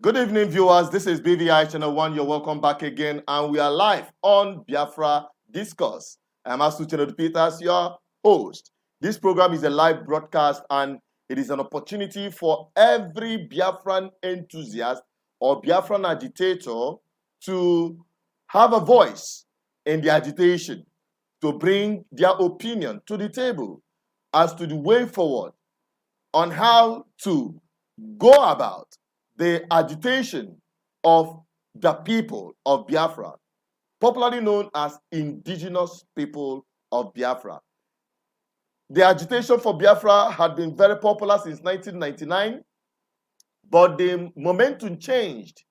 Good evening, viewers. This is BVI Channel 1. You're welcome back again, and we are live on Biafra Discourse. I'm Asucheno Peters, your host. This program is a live broadcast, and it is an opportunity for every Biafran enthusiast or Biafran agitator to have a voice in the agitation, to bring their opinion to the table as to the way forward on how to go about the agitation of the people of Biafra, popularly known as indigenous people of Biafra. The agitation for Biafra had been very popular since 1999, but the momentum changed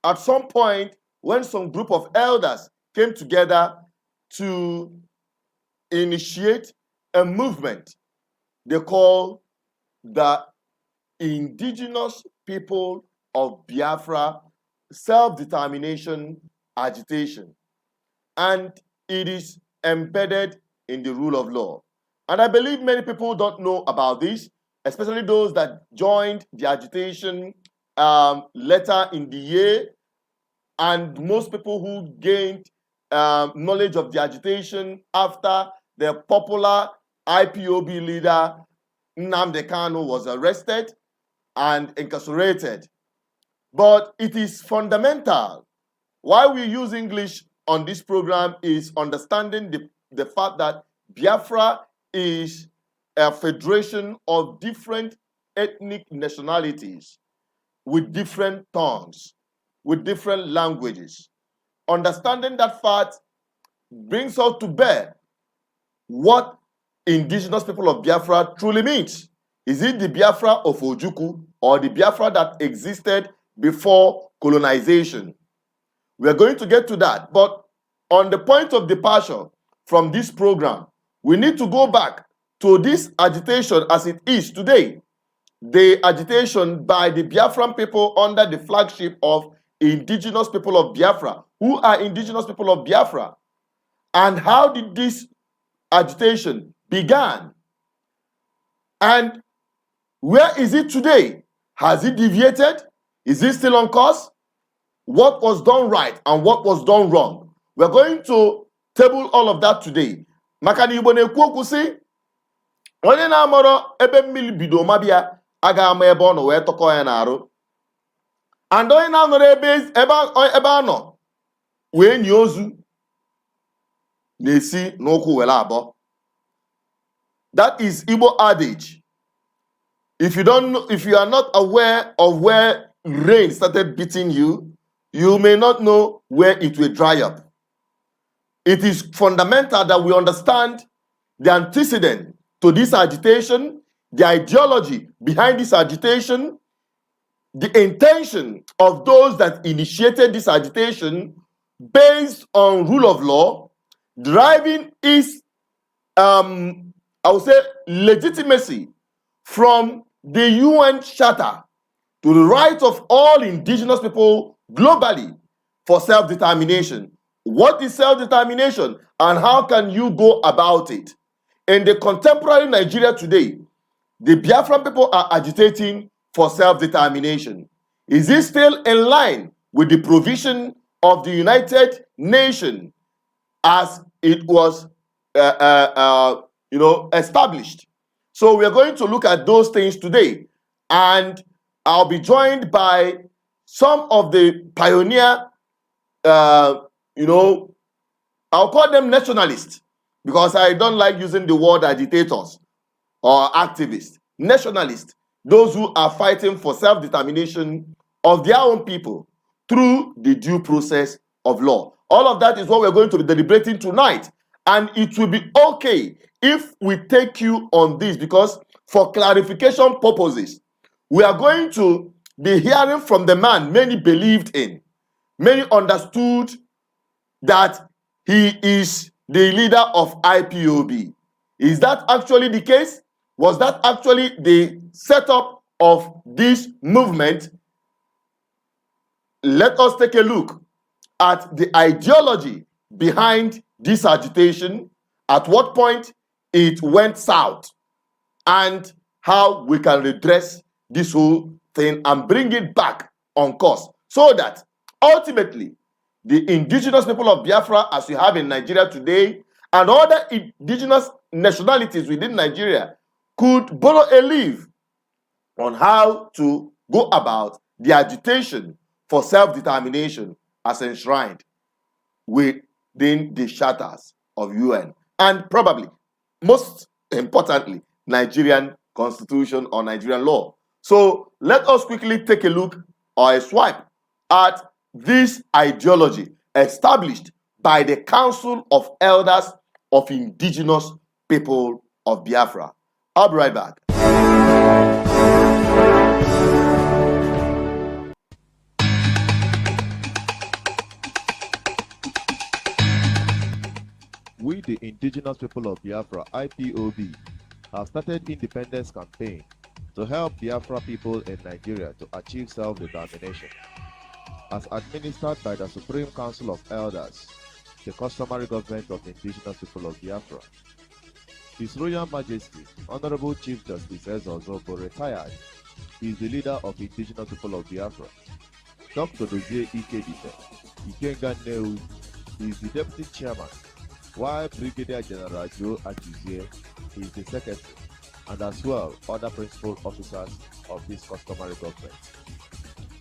at some point when some group of elders came together to initiate a movement they call the Indigenous People of Biafra Self-Determination Agitation. And it is embedded in the rule of law. And I believe many people don't know about this, especially those that joined the agitation later in the year, and most people who gained knowledge of the agitation after the popular IPOB leader Nnamdi Kanu was arrested and incarcerated. But it is fundamental. Why we use English on this program is understanding the fact that Biafra is a federation of different ethnic nationalities with different tongues, with different languages. Understanding that fact brings us to bear what indigenous people of Biafra truly means. Is it the Biafra of Ojukwu or the Biafra that existed before colonization? We are going to get to that. But on the point of departure from this program, we need to go back to this agitation as it is today. The agitation by the Biafran people under the flagship of indigenous people of Biafra. Who are indigenous people of Biafra? And how did this agitation began? And where is it today? Has it deviated? Is it still on course? What was done right and what was done wrong? We're going to table all of that today. Maka na Igbo na-ekwu okwu sị, onye na-amụrụ ebe mmiri bido mabịa aga ama ebe ọ nọ wee tọkọ ya n'arụ. And onye na-anọrọ ebe anọ wee nye ozu na-esi n'ụkwụ were abọ. That is Igbo adage. If you are not aware of where rain started beating you, you may not know where it will dry up. It is fundamental that we understand the antecedent to this agitation, the ideology behind this agitation, the intention of those that initiated this agitation based on rule of law, driving its, I would say, legitimacy from the UN Charter to the right of all indigenous people globally for self-determination. What is self-determination and how can you go about it? In the contemporary Nigeria today, the Biafran people are agitating for self-determination. Is it still in line with the provision of the United Nations as it was established? So we are going to look at those things today, and I'll be joined by some of the pioneer, I'll call them nationalists, because I don't like using the word agitators or activists. Nationalists, those who are fighting for self-determination of their own people through the due process of law. All of that is what we're going to be deliberating tonight. And it will be okay if we take you on this, because for clarification purposes, we are going to be hearing from the man many believed in. Many understood that he is the leader of IPOB. Is that actually the case? Was that actually the setup of this movement? Let us take a look at the ideology behind this agitation, at what point it went south, and how we can redress this whole thing and bring it back on course so that ultimately the indigenous people of Biafra, as we have in Nigeria today, and other indigenous nationalities within Nigeria could borrow a leaf on how to go about the agitation for self-determination as enshrined within the charters of UN and probably, most importantly, Nigerian constitution or Nigerian law. So let us quickly take a look or a swipe at this ideology established by the Council of Elders of Indigenous People of Biafra. I'll be right back. We, the indigenous people of Biafra, IPOB, have started independence campaign to help Biafra people in Nigeria to achieve self-determination. As administered by the Supreme Council of Elders, the customary government of indigenous people of Biafra. His Royal Majesty, Honorable Chief Justice Ezozobo, retired, is the leader of indigenous people of Biafra. Dr. Dozie Ikedite, Ikenga Neu, is the deputy chairman, while Brigadier General Joe Agitation is the secretary, and as well other principal officers of this customary government.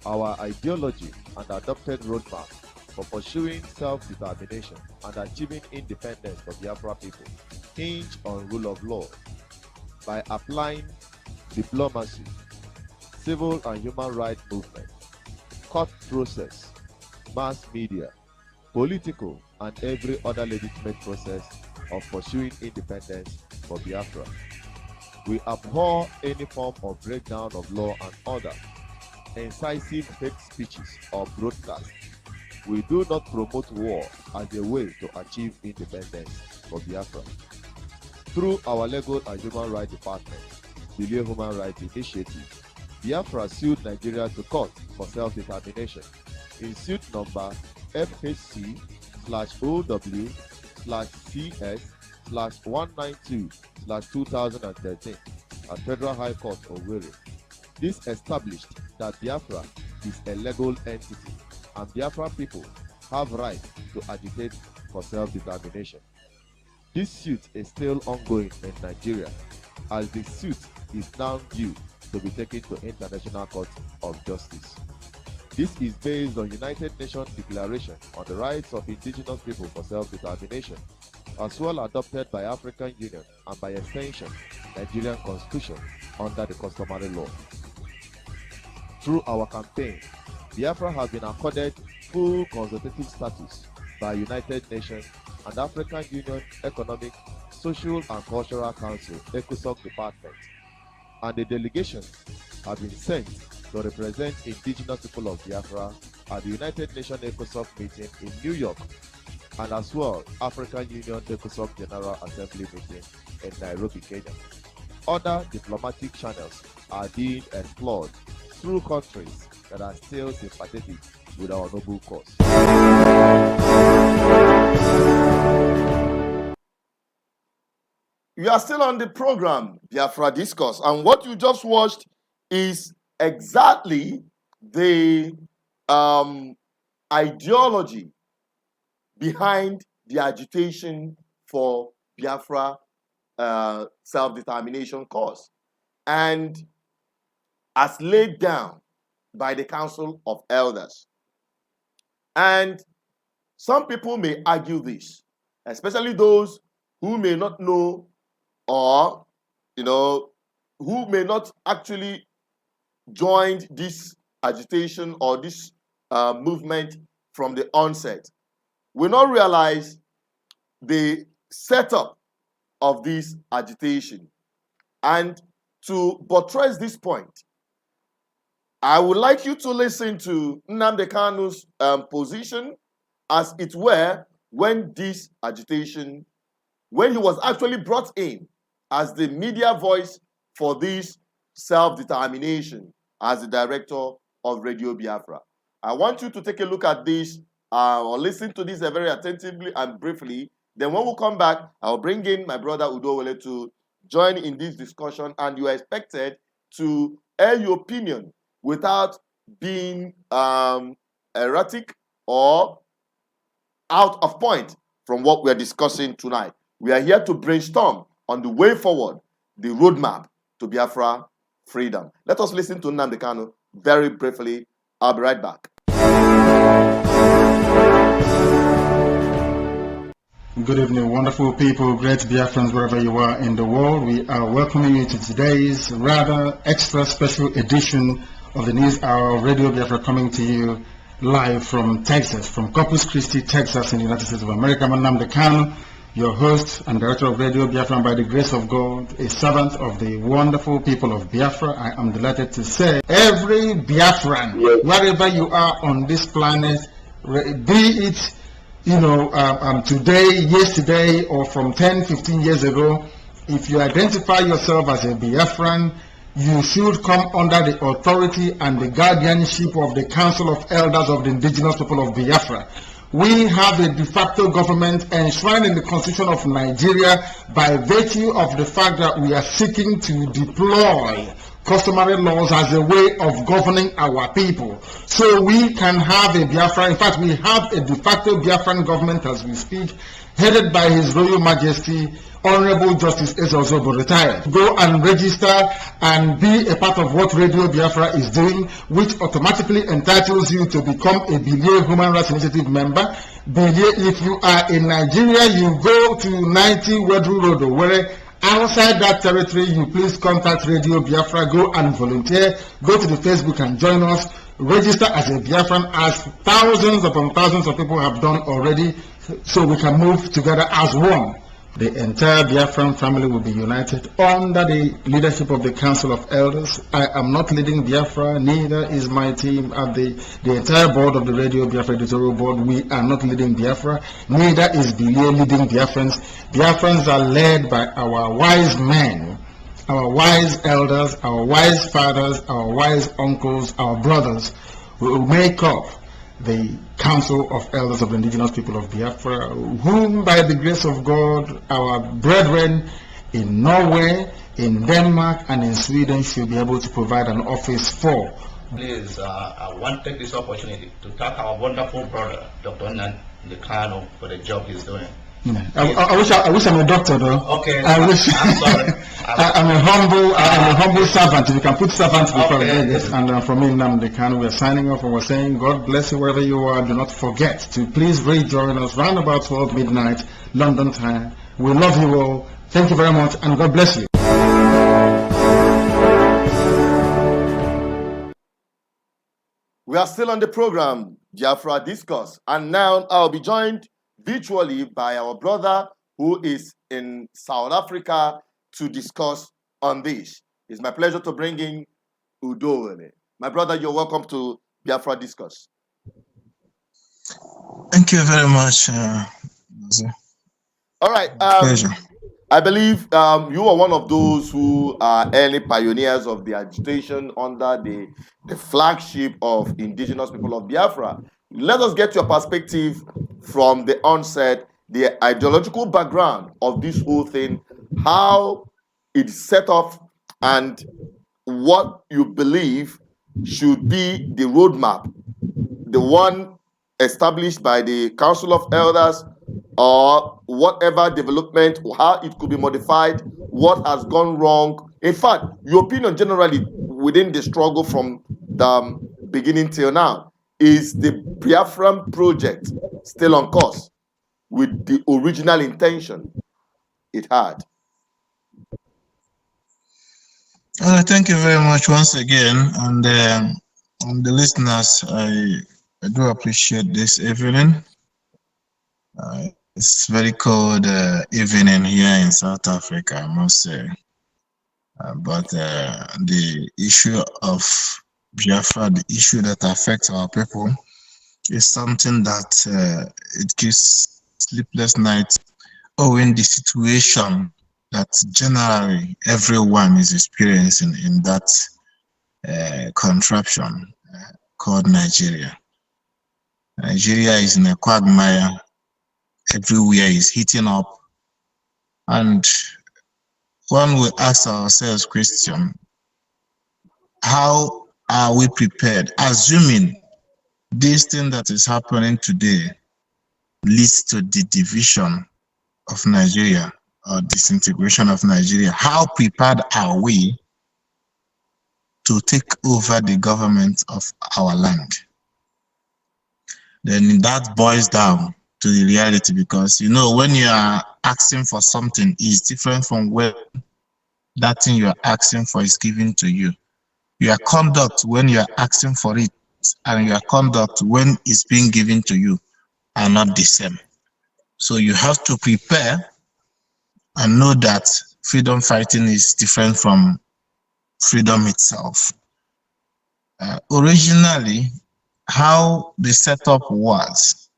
Our ideology and adopted roadmap for pursuing self-determination and achieving independence for Biafra people hinge on rule of law by applying diplomacy, civil and human rights movement, court process, mass media, political and every other legitimate process of pursuing independence for Biafra. We abhor any form of breakdown of law and order, incisive hate speeches or broadcasts. We do not promote war as a way to achieve independence for Biafra. Through our Legal and Human Rights Department, the Human Rights Initiative, Biafra sued Nigeria to court for self-determination in suit number FHC/OW/CS/192/2013 at Federal High Court Owerri. This established that Biafra is a legal entity and Biafra people have right to agitate for self-determination. This suit is still ongoing in Nigeria as the suit is now due to be taken to International Court of Justice. This is based on United Nations Declaration on the Rights of Indigenous People for Self-Determination, as well adopted by African Union and by extension, Nigerian Constitution under the customary law. Through our campaign, Biafra has been accorded full consultative status by United Nations and African Union Economic, Social and Cultural Council, ECOSOC Department, and the delegation have been sent to represent indigenous people of Biafra at the United Nations ECOSOC meeting in New York, and as well African Union ECOSOC General Assembly meeting in Nairobi, Kenya. Other diplomatic channels are being explored through countries that are still sympathetic with our noble cause. You are still on the program, Biafra Discourse, and what you just watched is exactly the ideology behind the agitation for Biafra self-determination cause, and as laid down by the Council of Elders. And some people may argue this, especially those who may not know or, who may not actually join this agitation or this movement from the onset, will not realize the setup of this agitation. And to buttress this point, I would like you to listen to Nnamdi Kanu's position, as it were, when this agitation, when he was actually brought in as the media voice for this self-determination as the director of Radio Biafra. I want you to take a look at this or listen to this very attentively and briefly. Then when we come back, I'll bring in my brother Udowele to join in this discussion, and you are expected to air your opinion without being erratic or out of point from what we are discussing tonight. We are here to brainstorm on the way forward, the roadmap to Biafra freedom. Let us listen to Nnamdi Kanu very briefly. I'll be right back. Good evening, wonderful people, great Biafrans, wherever you are in the world. We are welcoming you to today's rather extra special edition of the News Hour of Radio Biafra, coming to you live from Texas, from Corpus Christi, Texas, in the United States of America. I'm Nnamdi Kanu, your host and director of Radio Biafra, and by the grace of God, a servant of the wonderful people of Biafra. I am delighted to say, every Biafran, wherever you are on this planet, be it today, yesterday, or from 10, 15 years ago, if you identify yourself as a Biafran, you should come under the authority and the guardianship of the Council of Elders of the indigenous people of Biafra. We have a de facto government enshrined in the Constitution of Nigeria by virtue of the fact that we are seeking to deploy customary laws as a way of governing our people. So we can have a Biafra, in fact we have a de facto Biafran government as we speak, headed by His Royal Majesty Honorable Justice Ezozobo, retired. Go and register and be a part of what Radio Biafra is doing, which automatically entitles you to become a Bilie Human Rights Initiative member. Bilie, if you are in Nigeria, you go to 90 Wedru Road, where outside that territory, you please contact Radio Biafra, go and volunteer, go to the Facebook and join us, register as a Biafran, as thousands upon thousands of people have done already, so we can move together as one. The entire Biafran family will be united under the leadership of the Council of Elders. I am not leading Biafra, neither is my team at the entire board of the Radio Biafra editorial board. We are not leading Biafra, neither is Bilie leading Biafrans. Biafrans are led by our wise men, our wise elders, our wise fathers, our wise uncles, our brothers, who will make up the Council of Elders of the indigenous people of Biafra, whom by the grace of God, our brethren in Norway, in Denmark, and in Sweden should be able to provide an office for. Please, I want to take this opportunity to thank our wonderful brother, Dr. Nnamdi Kanu, for the job he's doing. I wish I'm a doctor though. Okay. I wish. I'm sorry. I'm a humble servant. If you can put servant before this. And from me, Nnamdi Kanu, we're signing off and we're saying, God bless you wherever you are. Do not forget to please rejoin us round about 12 midnight London time. We love you all. Thank you very much, and God bless you. We are still on the program, Biafra Discourse, and now I'll be joined virtually by our brother who is in South Africa to discuss on this. It's my pleasure to bring in Udo. My brother, you're welcome to Biafra Discourse. Thank you very much. All right. Pleasure. I believe you are one of those who are early pioneers of the agitation under the flagship of indigenous people of Biafra. Let us get your perspective from the onset, the ideological background of this whole thing, how it's set up, and what you believe should be the roadmap, the one established by the Council of Elders, or whatever development, how it could be modified, what has gone wrong. In fact, your opinion generally within the struggle from the beginning till now. Is the Biafran project still on course with the original intention it had? Thank you very much once again, and the listeners, I do appreciate this evening. It's very cold evening here in South Africa, I must say. But the issue of Biafra, the issue that affects our people, is something that it gives sleepless nights owing the situation that generally everyone is experiencing in that contraption called Nigeria. Nigeria is in a quagmire. Everywhere is heating up, and when we ask ourselves question, how are we prepared? Assuming this thing that is happening today leads to the division of Nigeria or disintegration of Nigeria, how prepared are we to take over the government of our land? Then that boils down to the reality, because when you are asking for something is different from when that thing you are asking for is given to you. Your conduct when you are asking for it and your conduct when it's being given to you are not the same. So you have to prepare and know that freedom fighting is different from freedom itself. Originally, how the setup was,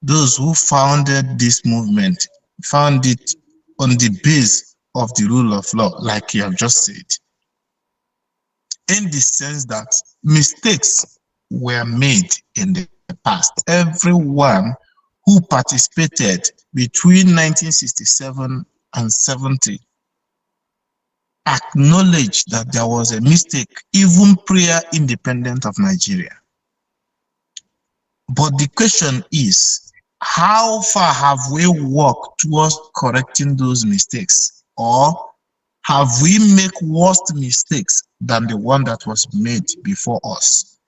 those who founded this movement found it on the base of the rule of law, like you have just said, in the sense that mistakes were made in the past. Everyone who participated between 1967 and 70 acknowledged that there was a mistake even prior independence of Nigeria. But the question is, how far have we walked towards correcting those mistakes? Or have we made worse mistakes than the one that was made before us?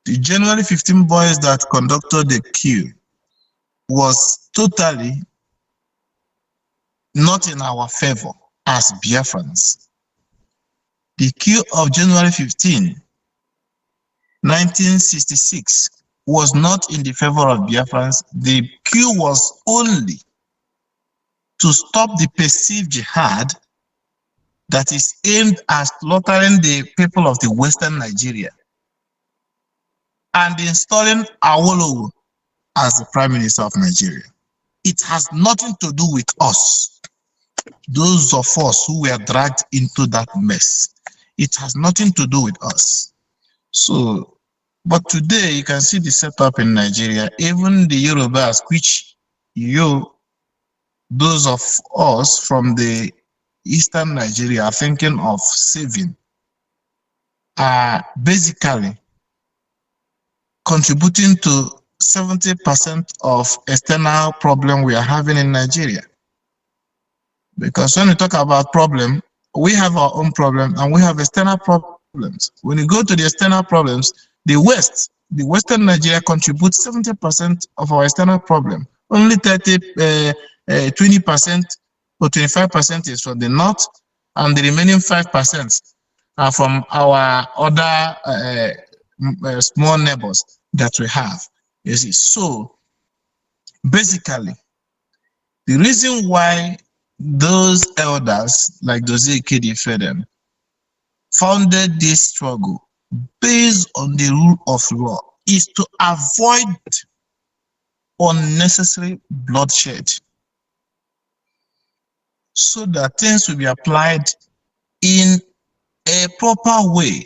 The January 15 boys that conducted the coup was totally not in our favor as Biafrans. The coup of January 15, 1966 was not in the favor of Biafrans. The coup was only to stop the perceived jihad that is aimed at slaughtering the people of the Western Nigeria and installing Awolowo as the Prime Minister of Nigeria. It has nothing to do with us, those of us who were dragged into that mess. It has nothing to do with us. So, but today you can see the setup in Nigeria. Even the Yorubas, which those of us from the Eastern Nigeria are thinking of saving, are basically contributing to 70% of external problem we are having in Nigeria. Because when we talk about problem, we have our own problem and we have external problems. When you go to the external problems, the Western Nigeria contributes 70% of our external problem. Only 20% or 25% is from the north, and the remaining 5% are from our other small neighbors that we have. You see, so basically, the reason why those elders like Dozie Kedifedem founded this struggle based on the rule of law is to avoid unnecessary bloodshed, so that things will be applied in a proper way,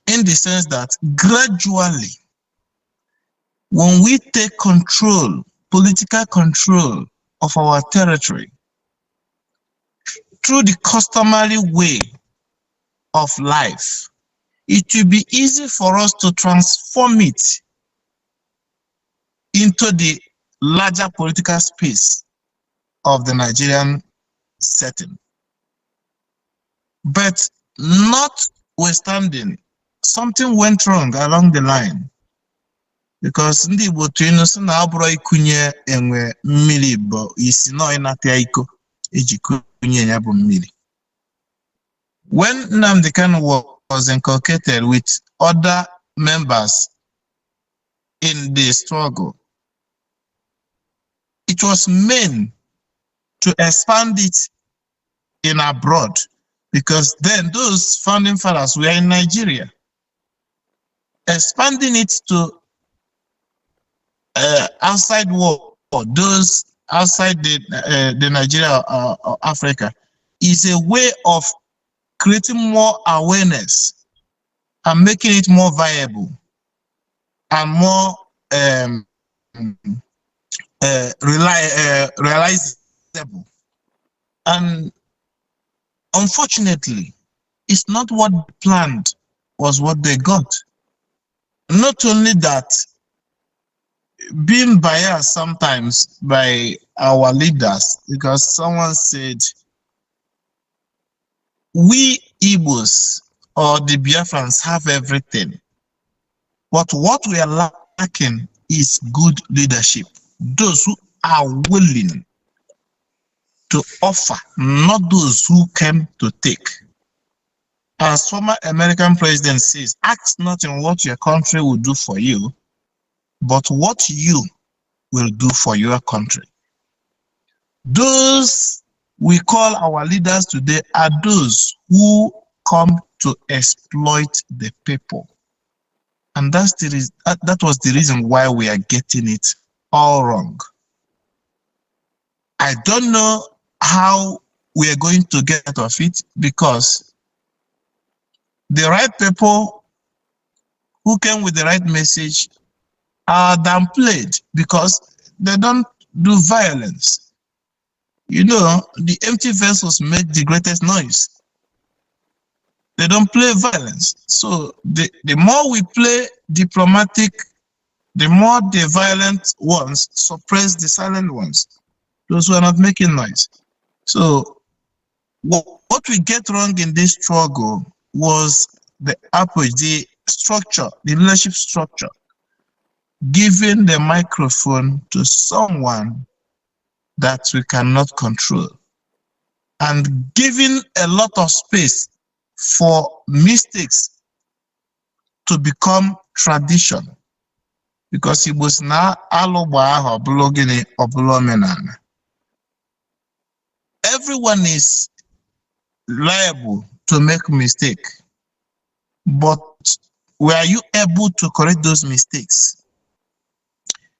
in the sense that gradually, when we take control, political control of our territory through the customary way of life, it will be easy for us to transform it into the larger political space of the Nigerian setting. But notwithstanding, something went wrong along the line, because ndị Igbo tụrụ sị na abụrụ ikunye enwe mmiri bụ isi nọ ịnata iko eji kunye ya bụ mmiri. When Nnamdi Kanu was inculcated with other members in the struggle, it was meant to expand it in abroad, because then those founding fathers were in Nigeria. Expanding it to outside world, those outside the Nigeria or Africa, is a way of creating more awareness and making it more viable and more realizable. And unfortunately, it's not what they planned, was what they got. Not only that, being biased sometimes by our leaders, because someone said, we Igbos or the Biafrans have everything, but what we are lacking is good leadership. Those who are willing to offer, not those who came to take. As former American president says, ask not in what your country will do for you, but what you will do for your country. Those we call our leaders today are those who come to exploit the people. And that's that was the reason why we are getting it all wrong. I don't know how we are going to get out of it, because the right people who came with the right message are downplayed because they don't do violence. You know, the empty vessels make the greatest noise. They don't play violence. So the more we play diplomatic, the more the violent ones suppress the silent ones, those who are not making noise. So what we get wrong in this struggle was the approach, the structure, the leadership structure, giving the microphone to someone that we cannot control, and giving a lot of space for mistakes to become tradition, because it was now everyone is liable to make mistake, but were you able to correct those mistakes?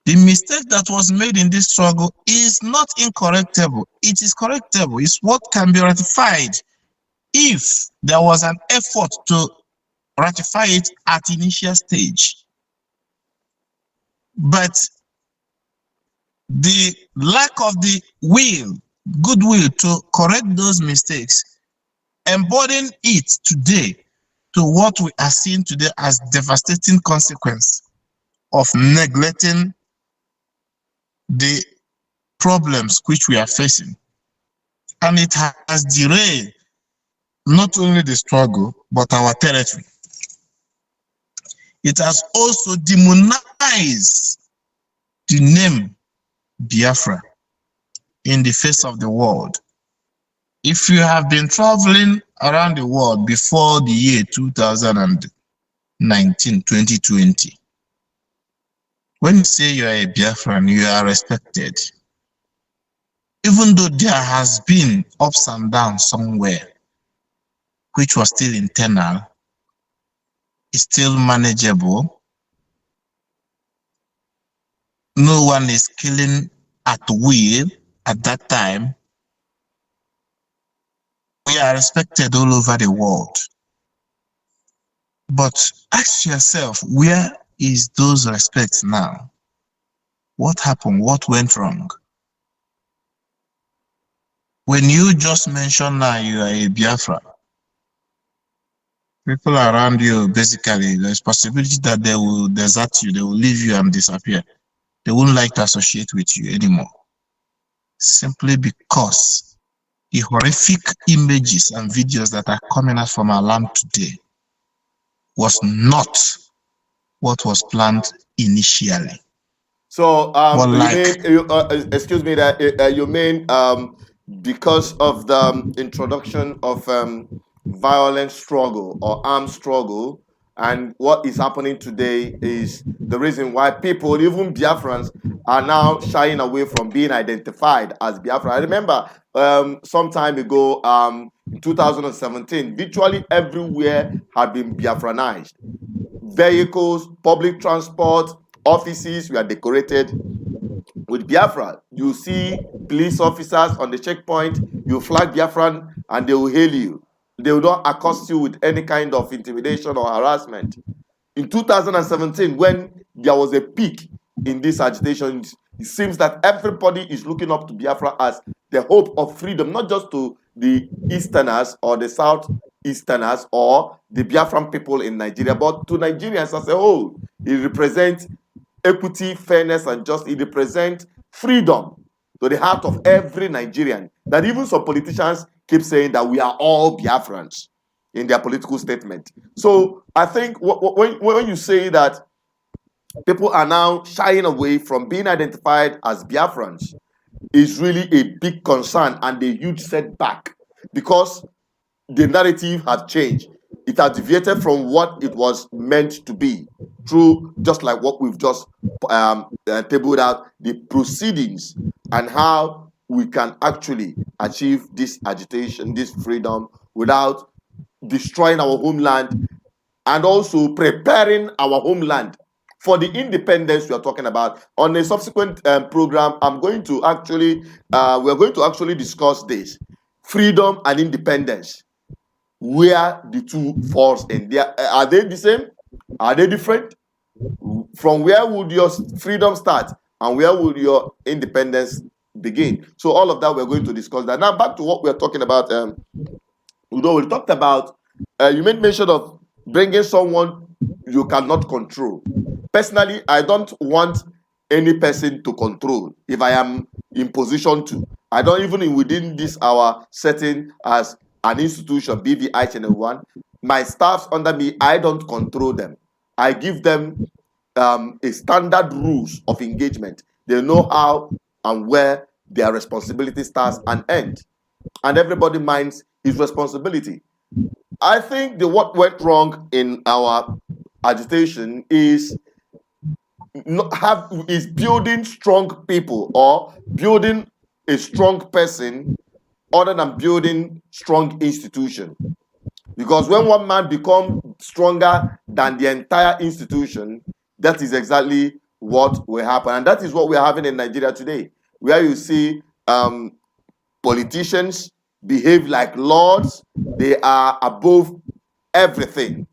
The mistake that was made in this struggle is not incorrectable. It is correctable. It's what can be ratified if there was an effort to ratify it at initial stage. But the lack of the goodwill to correct those mistakes, embodying it today to what we are seeing today as devastating consequence of neglecting the problems which we are facing. And it has derailed not only the struggle, but our territory. It has also demonized the name Biafra in the face of the world. If you have been traveling around the world before the year 2020, when you say you are a Biafran, you are respected. Even though there has been ups and downs somewhere, which was still internal, it's still manageable. No one is killing at will at that time. We are respected all over the world. But ask yourself, where is those respects now? What happened? What went wrong? When you just mention now you are a Biafra, people around you, basically, there's possibility that they will desert you, they will leave you and disappear. They won't like to associate with you anymore. Simply because the horrific images and videos that are coming out from our land today was not what was planned initially. So, excuse me, that you mean because of the introduction of violent struggle or armed struggle, and what is happening today is the reason why people, even Biafrans, are now shying away from being identified as Biafra. I remember some time ago, in 2017, virtually everywhere had been Biafranized. Vehicles, public transport, offices were decorated with Biafra. You see police officers on the checkpoint, you flag Biafran and they will hail you. They will not accost you with any kind of intimidation or harassment. In 2017, when there was a peak in this agitation, it seems that everybody is looking up to Biafra as the hope of freedom, not just to the Easterners or the South Easterners or the Biafran people in Nigeria, but to Nigerians as a whole. It represents equity, fairness, and justice. It represents freedom to the heart of every Nigerian. That even some politicians keep saying that we are all Biafrans in their political statement. So I think when you say that people are now shying away from being identified as Biafrans, is really a big concern and a huge setback, because the narrative has changed. It has deviated from what it was meant to be, through just like what we've just tabled out, the proceedings and how we can actually achieve this agitation, this freedom, without destroying our homeland, and also preparing our homeland for the independence we are talking about. On a subsequent program, we're going to actually discuss this: freedom and independence, where the two falls in. Are they the same? Are they different? From where would your freedom start and where would your independence begin? So all of that, we're going to discuss that. Now back to what we're talking about. Udo, we talked about, you made mention of bringing someone you cannot control. Personally, I don't want any person to control if I am in position to. I don't, even within this our setting as an institution, BVI Channel 1, my staffs under me, I don't control them. I give them a standard rules of engagement. They know how and where their responsibility starts and ends. And everybody minds his responsibility. I think what went wrong in our agitation is building strong people, or building a strong person, other than building strong institution. Because when one man becomes stronger than the entire institution, that is exactly what will happen. And that is what we're having in Nigeria today, where you see politicians behave like lords. They are above everything,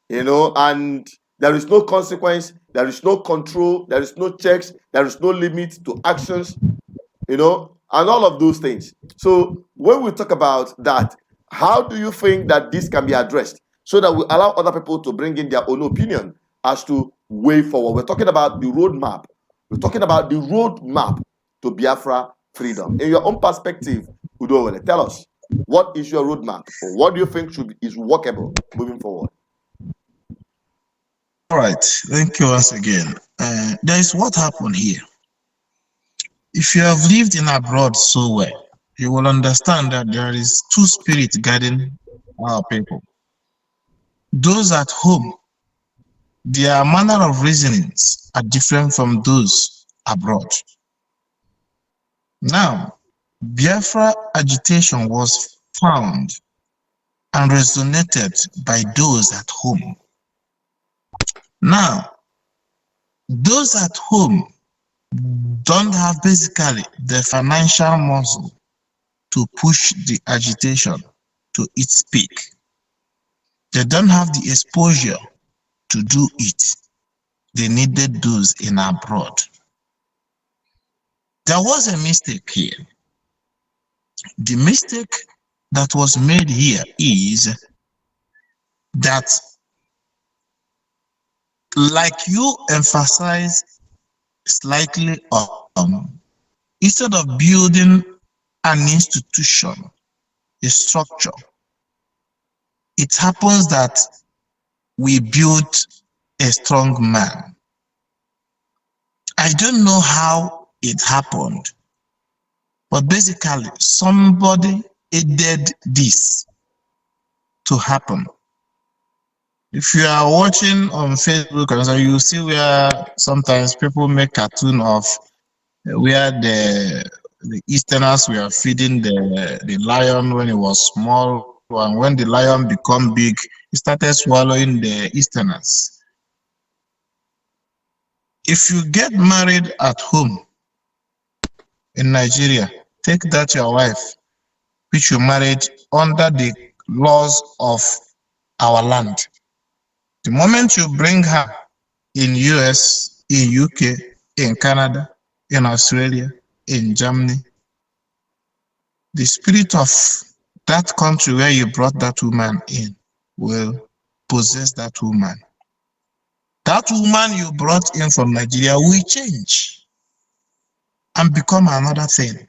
and there is no consequence, there is no control, there is no checks, there is no limit to actions, and all of those things. So when we talk about that, how do you think that this can be addressed so that we allow other people to bring in their own opinion as to way forward? We're talking about the roadmap. We're talking about the roadmap to Biafra freedom. In your own perspective, Udo, tell us, what is your roadmap, or what do you think is workable moving forward? All right, thank you once again. There is what happened here. If you have lived in abroad so well, you will understand that there is two spirits guiding our people. Those at home, their manner of reasonings are different from those abroad. Now, Biafra agitation was found and resonated by those at home. Now, those at home don't have basically the financial muscle to push the agitation to its peak. They don't have the exposure to do it. They needed those in abroad. There was a mistake here. The mistake that was made here is that, like you emphasize slightly on, instead of building an institution, a structure, it happens that we built a strong man. I don't know how it happened, but basically somebody aided this to happen. If you are watching on Facebook, and so you see where sometimes people make cartoon of where the Easterners were feeding the lion when it was small, and when the lion became big, he started swallowing the Easterners. If you get married at home in Nigeria, take that your wife, which you married under the laws of our land. The moment you bring her in US, in UK, in Canada, in Australia, in Germany, the spirit of that country where you brought that woman in will possess that woman. That woman you brought in from Nigeria will change and become another thing.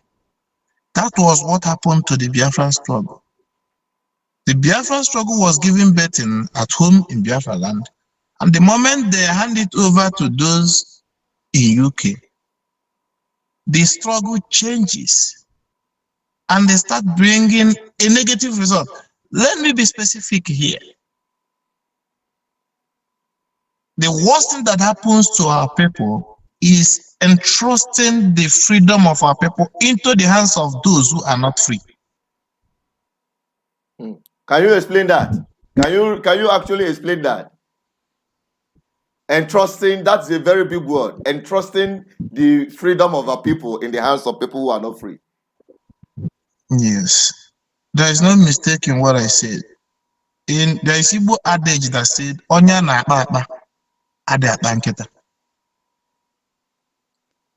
That was what happened to the Biafran struggle. The Biafran struggle was given birth at home in Biafra land, and the moment they hand it over to those in UK, the struggle changes and they start bringing a negative result. Let me be specific here. The worst thing that happens to our people is entrusting the freedom of our people into the hands of those who are not free. Can you explain that? Can you actually explain that? Entrusting, that's a very big word. Entrusting the freedom of our people in the hands of people who are not free. Yes. There is no mistake in what I said. There is Igbo adage that said, Onya na akpa ade akpa nketa.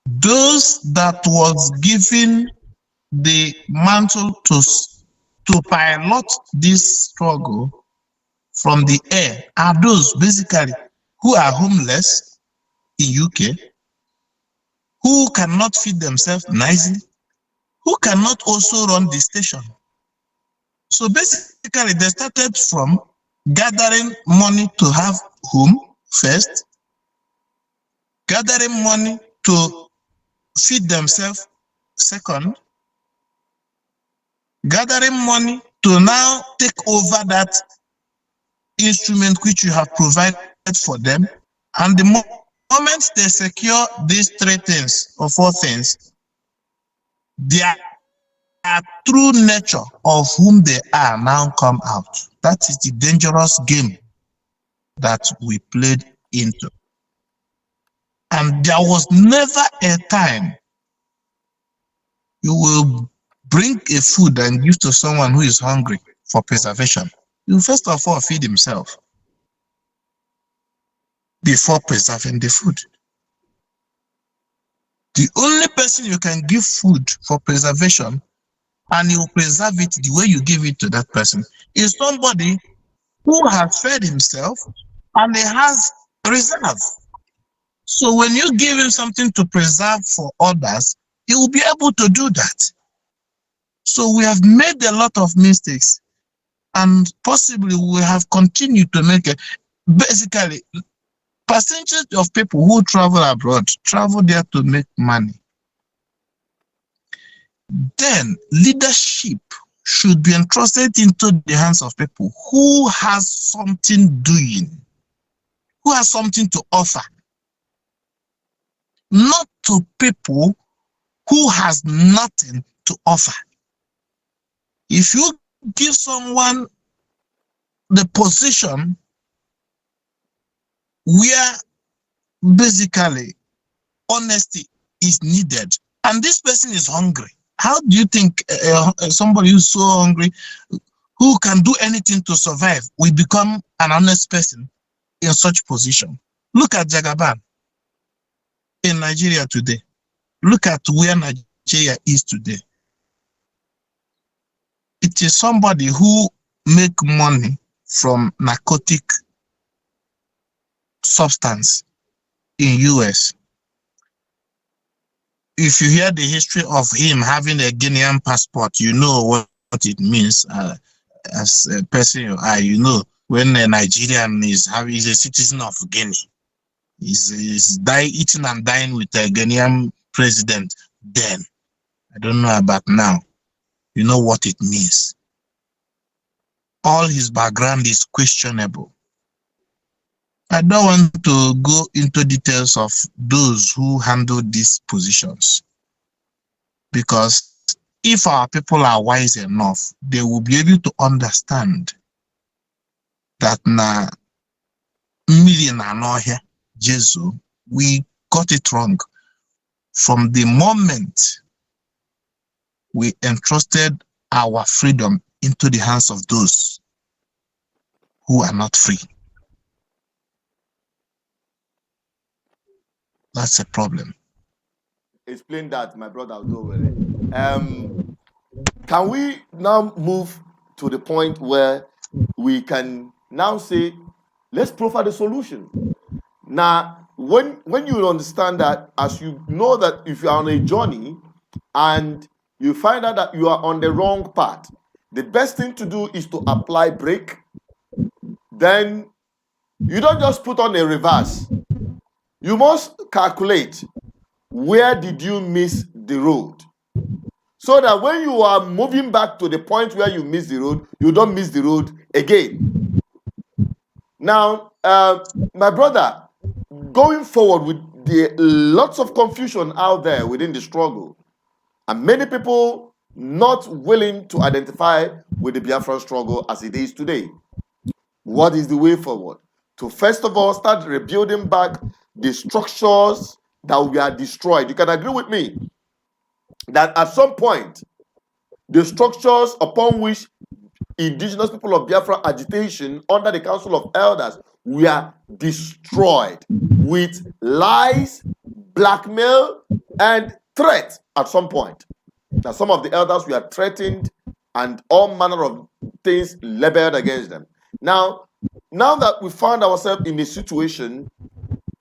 Those that was given the mantle to pilot this struggle from the air are those basically who are homeless in UK, who cannot feed themselves nicely, who cannot also run the station. So basically they started from gathering money to have home first, gathering money to feed themselves second, gathering money to now take over that instrument which you have provided for them. And the moment they secure these three things or four things, their true nature of whom they are now come out. That is the dangerous game that we played into. And there was never a time you will bring a food and give to someone who is hungry for preservation. You first of all feed himself before preserving the food. The only person you can give food for preservation and you preserve it the way you give it to that person is somebody who has fed himself and he has reserve. So when you give him something to preserve for others, he will be able to do that. So we have made a lot of mistakes, and possibly we have continued to make it. Basically, percentage of people who travel abroad travel there to make money. Then leadership should be entrusted into the hands of people who has something doing, who has something to offer, not to people who has nothing to offer. If you give someone the position where basically honesty is needed, and this person is hungry, how do you think somebody who's so hungry, who can do anything to survive, will become an honest person in such position? Look at Jagaban in Nigeria today. Look at where Nigeria is today. It is somebody who make money from narcotic substance in US. If you hear the history of him having a Guinean passport, you know what it means as a person you are. You know when a Nigerian is a citizen of Guinea, he's eating and dying with a Guinean president. Then I don't know about now. You know what it means. All his background is questionable. I don't want to go into details of those who handle these positions, because if our people are wise enough, they will be able to understand that na million and here, Jesus, we got it wrong from the moment we entrusted our freedom into the hands of those who are not free. That's a problem. Explain that, my brother. Can we now move to the point where we can now say, let's profile the solution. Now, when you understand that, as you know that if you are on a journey and you find out that you are on the wrong path, the best thing to do is to apply brake. Then you don't just put on a reverse. You must calculate, where did you miss the road? So that when you are moving back to the point where you missed the road, you don't miss the road again. Now, my brother, going forward with the lots of confusion out there within the struggle, and many people not willing to identify with the Biafran struggle as it is today. What is the way forward? To first of all start rebuilding back the structures that we are destroyed. You can agree with me that at some point, the structures upon which indigenous people of Biafra agitation under the Council of Elders were destroyed with lies, blackmail, and threat at some point. Now, some of the elders were threatened and all manner of things leveled against them. Now that we found ourselves in a situation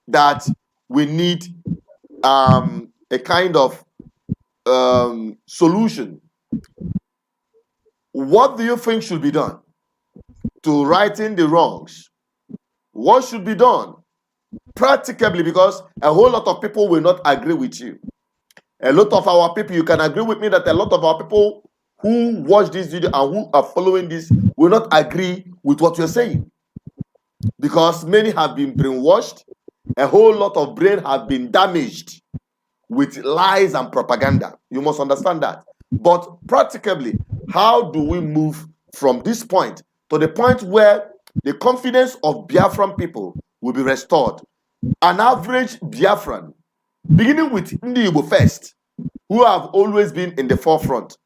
that we need a kind of solution, what do you think should be done to righten the wrongs? What should be done practically? Because a whole lot of people will not agree with you. A lot of our people, you can agree with me that a lot of our people who watch this video and who are following this will not agree with what you're saying. Because many have been brainwashed, a whole lot of brain have been damaged with lies and propaganda. You must understand that. But practically, how do we move from this point to the point where the confidence of Biafran people will be restored? An average Biafran, beginning with Ndi Igbo first, who have always been in the forefront,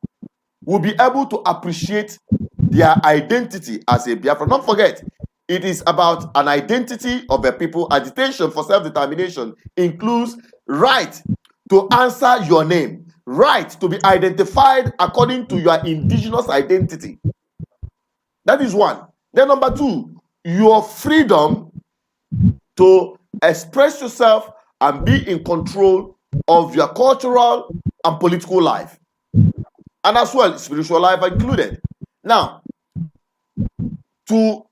will be able to appreciate their identity as a Biafran. Don't forget, it is about an identity of a people. Agitation for self-determination includes right to answer your name, right to be identified according to your indigenous identity. That is one. Then number two, your freedom to express yourself and be in control of your cultural and political life. And as well, spiritual life included. Now, to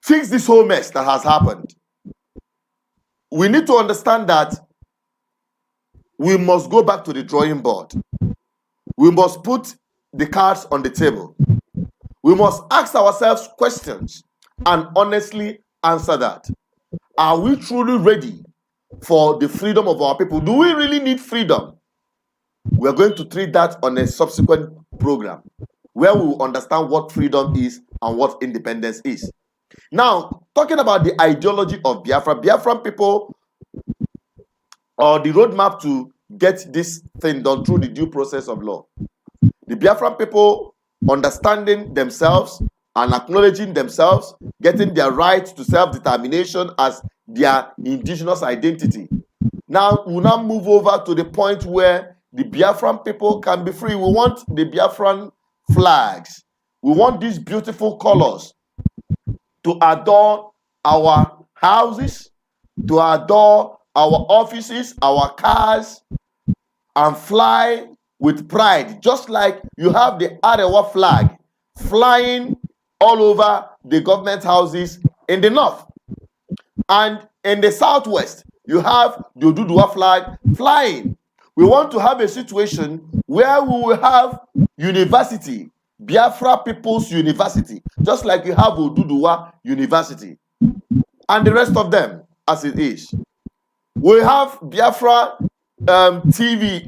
fix this whole mess that has happened, we need to understand that we must go back to the drawing board. We must put the cards on the table. We must ask ourselves questions and honestly answer that. Are we truly ready for the freedom of our people? Do we really need freedom? We're going to treat that on a subsequent program where we will understand what freedom is and what independence is. Now, talking about the ideology of Biafra, Biafran people, or the roadmap to get this thing done through the due process of law. The Biafran people understanding themselves and acknowledging themselves, getting their right to self-determination as their indigenous identity. Now, we'll now move over to the point where the Biafran people can be free. We want the Biafran flags. We want these beautiful colors to adorn our houses, to adorn our offices, our cars, and fly with pride, just like you have the Arewa flag flying all over the government houses in the north. And in the southwest, you have the Oduduwa flag flying. We want to have a situation where we will have university, Biafra People's University, just like you have Oduduwa University, and the rest of them as it is. We have Biafra TV,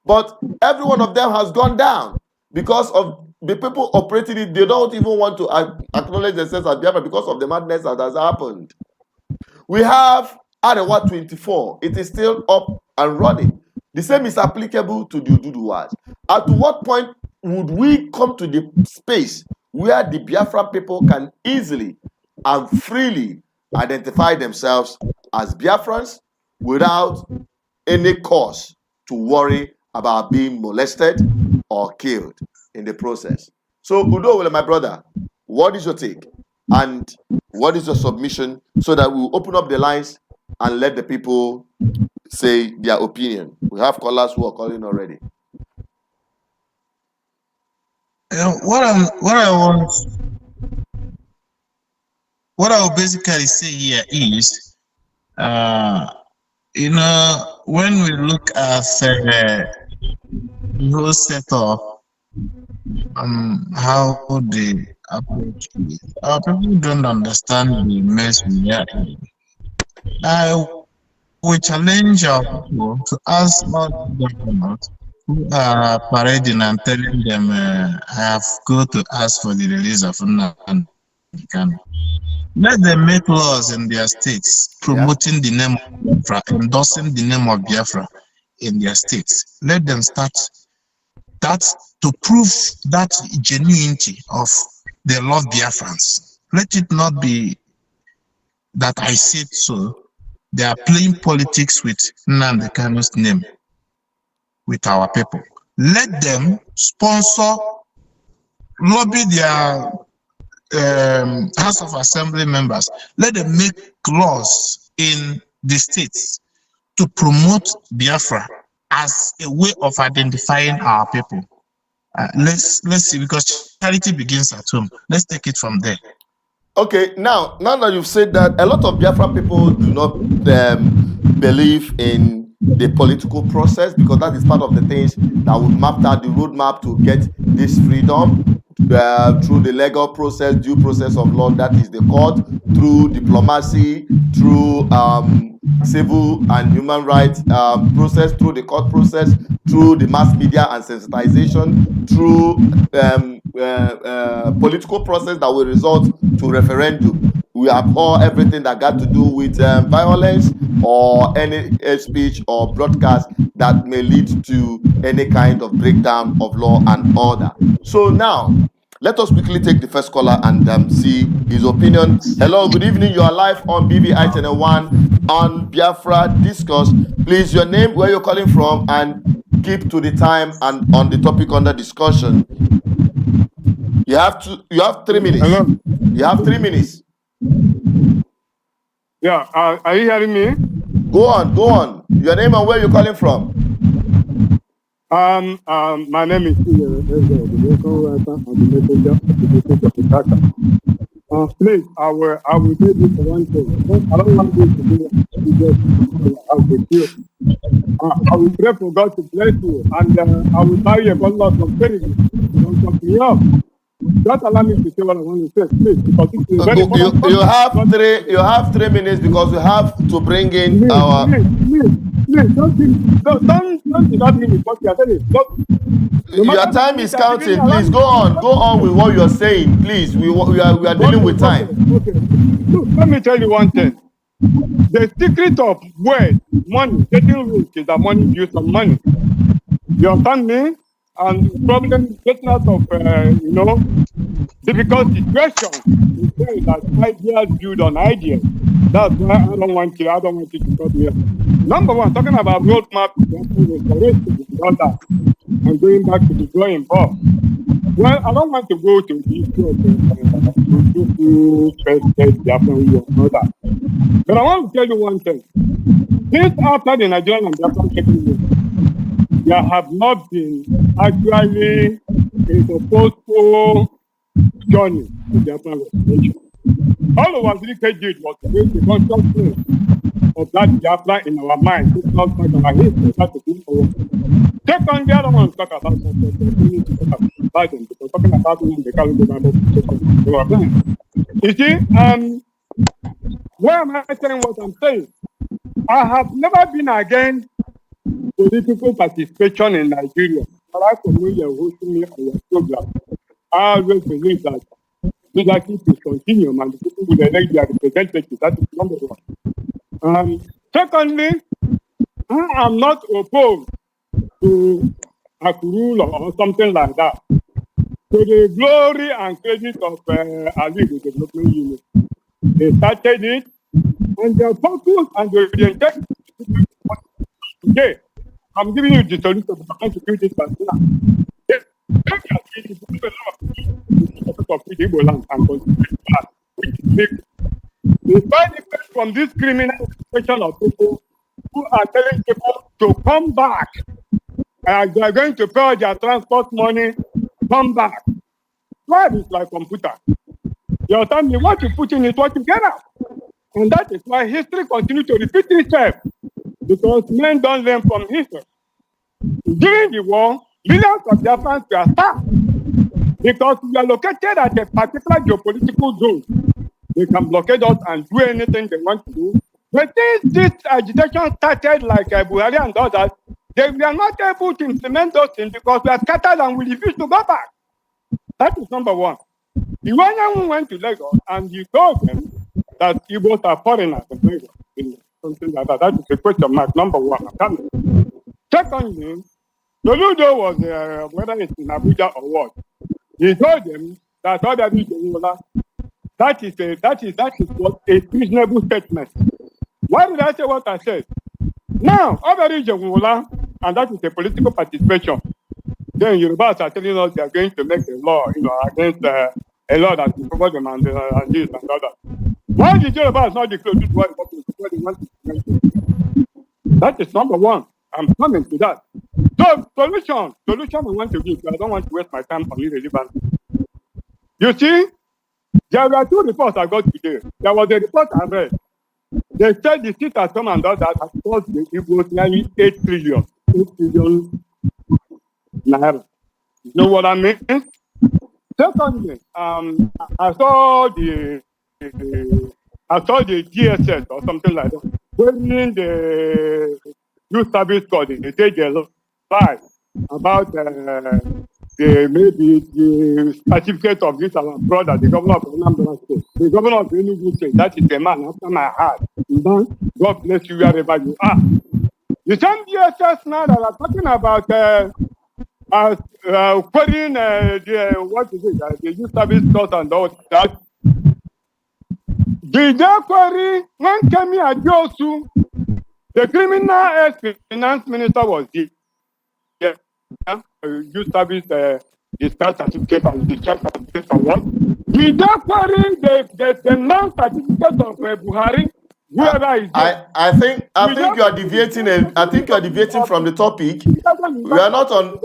but every one of them has gone down because of the people operating it. They don't even want to acknowledge themselves as Biafra because of the madness that has happened. We have Arewa 24. It is still up and running. The same is applicable to the Oduduwas. At what point would we come to the space where the Biafran people can easily and freely identify themselves as Biafrans without any cause to worry about being molested or killed in the process. So, Udo, my brother, what is your take? And what is your submission so that we'll open up the lines and let the people say their opinion? We have callers who are calling already. What I will basically say here is, when we look at the whole setup, how the approach is, our people don't understand the mess we are in. We challenge our people to ask all the government who are parading and telling them, I have go to ask for the release of Nnamdi Kanu. Let them make laws in their states promoting the name of Biafra, endorsing the name of Biafra in their states. Let them start that to prove that genuinity of they love Biafrans. Let it not be that I said so. They are playing politics with Nnamdi Kanu's name with our people. Let them sponsor, lobby their House of Assembly members. Let them make laws in the states to promote Biafra as a way of identifying our people. Let's see, because charity begins at home. Let's take it from there. Okay, now that you've said that, a lot of Biafra people do not believe in the political process, because that is part of the things that would map out the roadmap to get this freedom through the legal process, due process of law, that is the court, through diplomacy, through civil and human rights process, through the court process, through the mass media and sensitization, through political process that will result to referendum. We abhor everything that got to do with violence or any speech or broadcast that may lead to any kind of breakdown of law and order. So now, let us quickly take the first caller and see his opinion. Hello, good evening. You are live on BVI Channel 1 on Biafra Discourse. Please, your name, where you're calling from, and keep to the time and on the topic under discussion. You have 3 minutes. Hello. You have 3 minutes. Yeah, are you hearing me? Go on. Your name and where you're calling from. My name is the co-writer and the messenger of the message of the Dhaka. Please, I will say this for one thing. I don't want this to be with you. I will pray for God to bless you, and I will buy you a bottle of prosperity. You don't talk me up. Just allow me to say what I want to say, please, because this is very important. You have 3 minutes, because we have to bring in please, our. Please, don't interrupt me with what you are saying. Your time is counting. Please go on with what you are saying. Please, we are dealing with time. Okay. Look, let me tell you one thing. The secret of wealth, money, getting rich is that money use some money. You understand me? And problem getting out of difficult situations is saying that ideas build on ideas. That's why I don't want you to cut me off. Number one, talking about roadmap, restoration, all that, and going back to the drawing board. Well, I don't want to go to the issue of that. But I want to tell you one thing. Since after the Nigerian and Japan taking there have not been actually a successful journey to Japan restoration. All of us really did was to make the consciousness of that Biafra in our mind, to not talk about history, that's the thing for us. Secondly, I don't want to talk about something, we need to talk about them, because talking about them, they can't go about you see, why am I saying what I'm saying? I have never been against political participation in Nigeria. But I can know you're hosting me on your program. I always believe that leadership is continuum and the people will elect their representatives. That is number one. Secondly, I am not opposed to a rule or something like that. To the glory and credit of Ali, the development unit. They started it, and their focus and the orientation today. I'm giving you the solution, but I can't do this right now. of Igbo land and constitution, which is big. It's very different from this criminal situation of people who are telling people to come back. And they are going to pay their transport money, come back. Life is like computer. You tell me what you put in is what you get out. And that is why history continues to repeat itself. Because men don't learn from history. During the war, millions of Biafrans were starved. Because we are located at a particular geopolitical zone. They can blockade us and do anything they want to do. But since this agitation started like Buhari and others, they were not able to implement those things because we are scattered and we refuse to go back. That is number one. The one went to Lagos and he told them that Igbos are foreigners in Lagos. Something like that. That is a question mark, number one. Secondly, Soludo was, whether it's in Abuja or what, he told them that that is what a reasonable statement. Why did I say what I said? Now, and that is a political participation. Then Yorubas are telling us they are going to make a law, against a law that will cover them and this and that. Why did Yorubas not declare this what they want to make? That is number one. I'm coming to that. So, solution I want to give. I don't want to waste my time on irrelevant. You see, there were two reports I got today. There was a report I read. They said the state at home and all that has cost the Igbos nearly 8 trillion naira. You know what I mean? Secondly, I saw the DSS or something like that. When the youth service called it, they said they lied about maybe the certificate of this our brother, the governor of Anambra State, the governor of Enugu State. That is a man after my heart. God bless you wherever you are. The same DSS now that are talking about querying the youth service cost and all that. Did they query when Kemi Adiosu, the criminal finance minister, was the youth service discharge certificate and discharge certificate for what? Did they query the non-certificate of Buhari? I think you are deviating. I think you are deviating from the topic. We are not on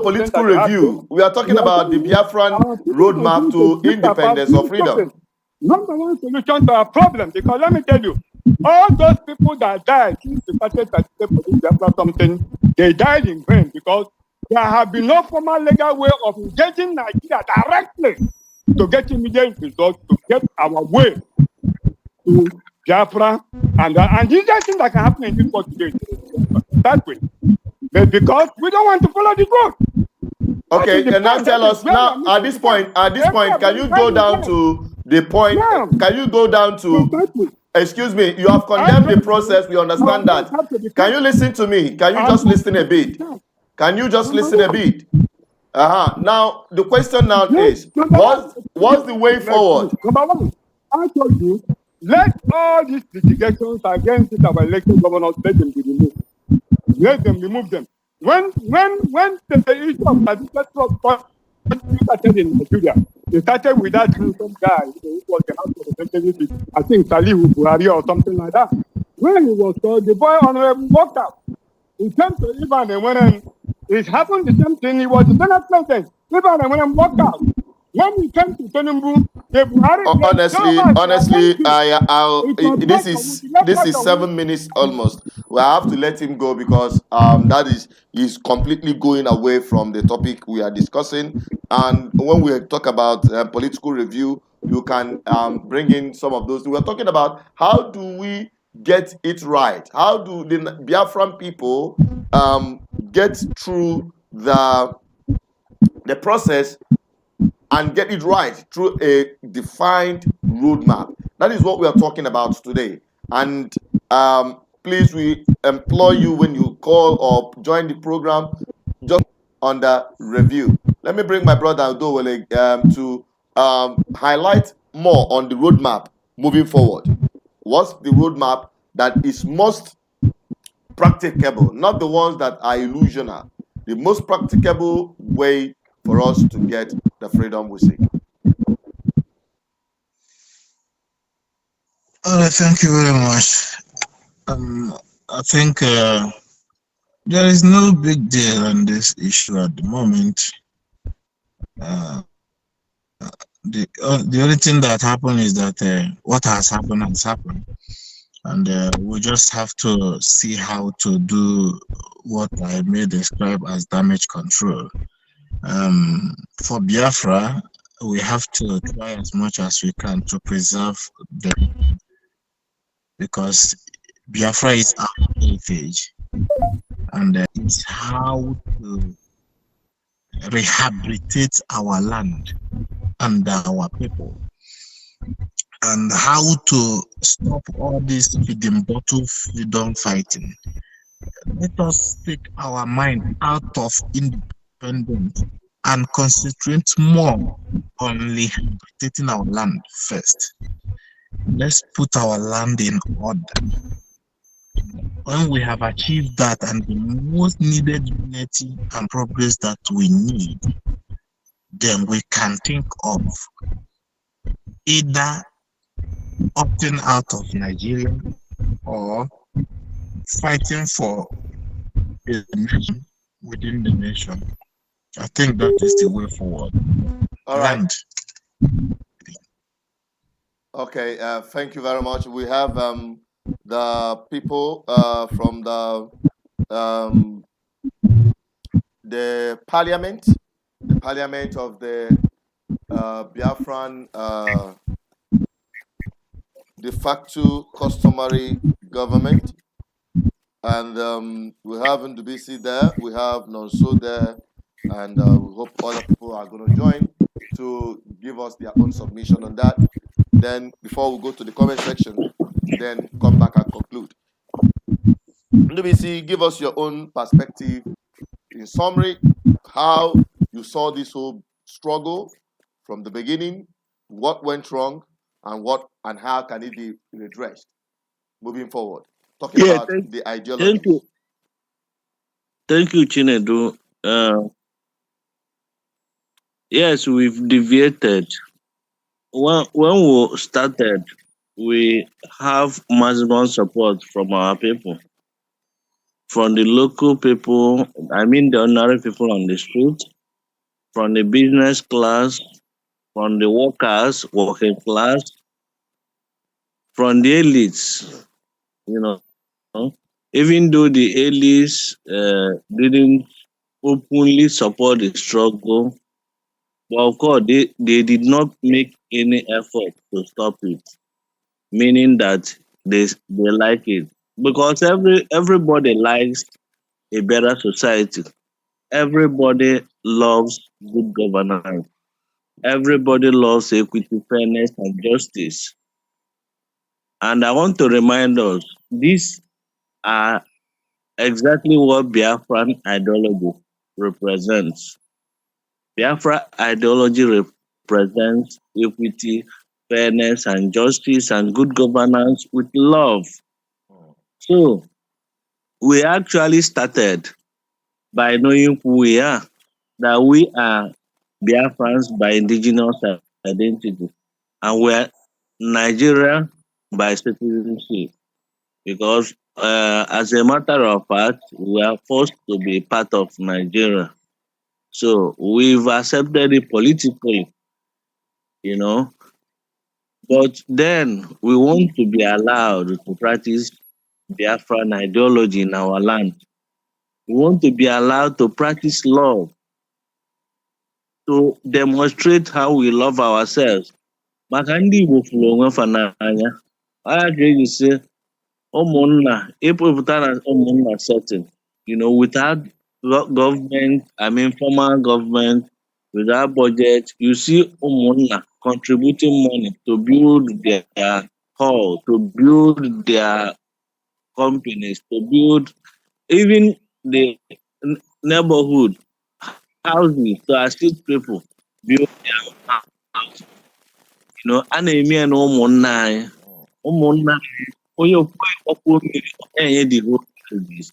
political review. We are talking about the Biafran roadmap to independence or freedom. Number one solution to our problem, because let me tell you, all those people that died since the started for something, they died in vain because there have been no formal legal way of engaging Nigeria directly to get immediate results, to get our way to Biafra, and this is thing that can happen in this world today. That way. But because we don't want to follow the road. Okay, can now tell us now at this point, can you go down to the point? Can you go down to excuse me, you have condemned the process, we understand that. Can you listen to me? Can you just listen a bit? Can you just listen a bit? Now the question now is what's the way forward? Number one, I told you, let all these litigations against our elected governors, let them be removed. Let them remove them. When the issue of certificate started in Nigeria, they started with that handsome guy who was the House of Representatives, I think Salihu Buhari or something like that. When he was told, the boy honorable walked out. He came to Ivan and went and it happened the same thing. He was the Senate president. Ivan and went and walked out. When we came to Tinubu, the Buhari honestly, this is 7 minutes almost. We have to let him go because he's completely going away from the topic we are discussing. And when we talk about political review, you can bring in some of those. We're talking about how do we get it right? How do the Biafran people get through the process and get it right through a defined roadmap? That is what we are talking about today. And please, we implore you when you call or join the program, just under review. Let me bring my brother Adowale to highlight more on the roadmap moving forward. What's the roadmap that is most practicable, not the ones that are illusional, the most practicable way for us to get the freedom we seek? Thank you very much. I think there is no big deal on this issue at the moment. The only thing that happened is that what has happened, and we just have to see how to do what I may describe as damage control. For Biafra, we have to try as much as we can to preserve them, because Biafra is our heritage, and it's how to rehabilitate our land and our people, and how to stop all this feeding bottle freedom fighting. Let us take our mind out of independence and concentrate more on rehabilitating our land first. Let's put our land in order. When we have achieved that, and the most needed unity and progress that we need, then we can think of either opting out of Nigeria or fighting for a nation within the nation. I think that is the way forward. All right. Okay, thank you very much. We have the people from the parliament of the Biafran de facto customary government, and we have Ndubisi there, we have Nonso there, and we hope other people are going to join to give us their own submission on that. Then, before we go to the comment section, then come back and conclude. Ndubisi, give us your own perspective, in summary, how you saw this whole struggle from the beginning, what went wrong, and how can it be redressed moving forward. Talking about the ideology. Thank you, Chinedu. Yes, we've deviated. When we started, we have maximum support from our people, from the local people, I mean the ordinary people on the street, from the business class, from the workers, working class, from the elites, you know. Even though the elites didn't openly support the struggle, but of course they did not make any effort to stop it, meaning that they like it. Because everybody likes a better society. Everybody loves good governance. Everybody loves equity, fairness, and justice. And I want to remind us, these are exactly what Biafran ideology represents. Biafra ideology represents equity, fairness, and justice, and good governance with love. So, we actually started by knowing who we are, that we are Biafrans by indigenous identity, and we're Nigeria by citizenship. Because as a matter of fact, we are forced to be part of Nigeria. So we've accepted it politically, you know. But then we want to be allowed to practice Biafran ideology in our land. We want to be allowed to practice love, to demonstrate how we love ourselves. Maka ndị Igbo fụrụ onwe fa n'anya, a ga-eji sị ụmụnna, ịpụpụta na ụmụnna setting, without government, formal government, without budget, you see ụmụnna contributing money to build their hall, to build their companies, to build even the neighborhood houses to assist people build their house. A na-eme na ụmụnna anyị, onye ọkpụ mmiri enye the whole service.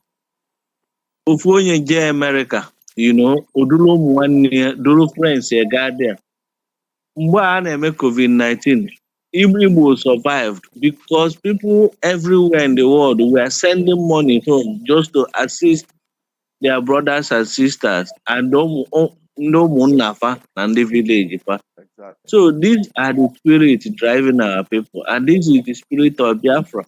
Ofu onye jee America, oduru ụmụ nwanne ya duru friends ya gaa there. Mgbe a na-eme COVID-19, Igbo survived because people everywhere in the world were sending money home just to assist their brothers and sisters and ndị ụmụnna fa na ndị village fa. Exactly. So these are the spirit driving our people, and this is the spirit of Biafra.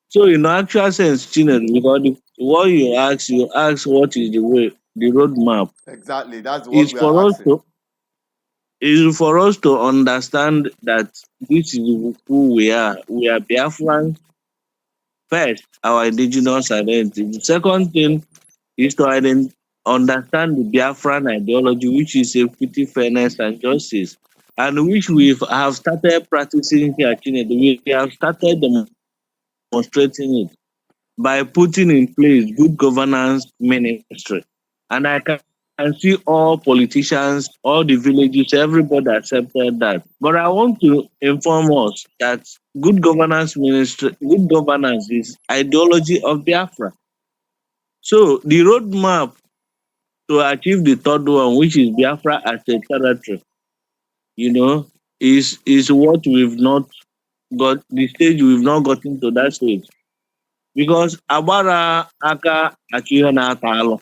So in actual sense, Chinedu, because what you ask what is the way, the roadmap. Exactly. That's what Is we for are us asking. to is for us to understand that this is who we are. We are Biafran. First, our indigenous identity. The second thing is to understand the Biafran ideology, which is equity, fairness, and justice, and which we have started practicing here. We have started demonstrating it by putting in place good governance ministry. And I can see all politicians, all the villages, everybody accepted that. But I want to inform us that good governance ministry, good governance is ideology of Biafra. So the roadmap to achieve the third one, which is Biafra as a territory, is what we've not got, the stage we've not gotten to that stage. Because agbara aka achọ ihe na-ata alụ.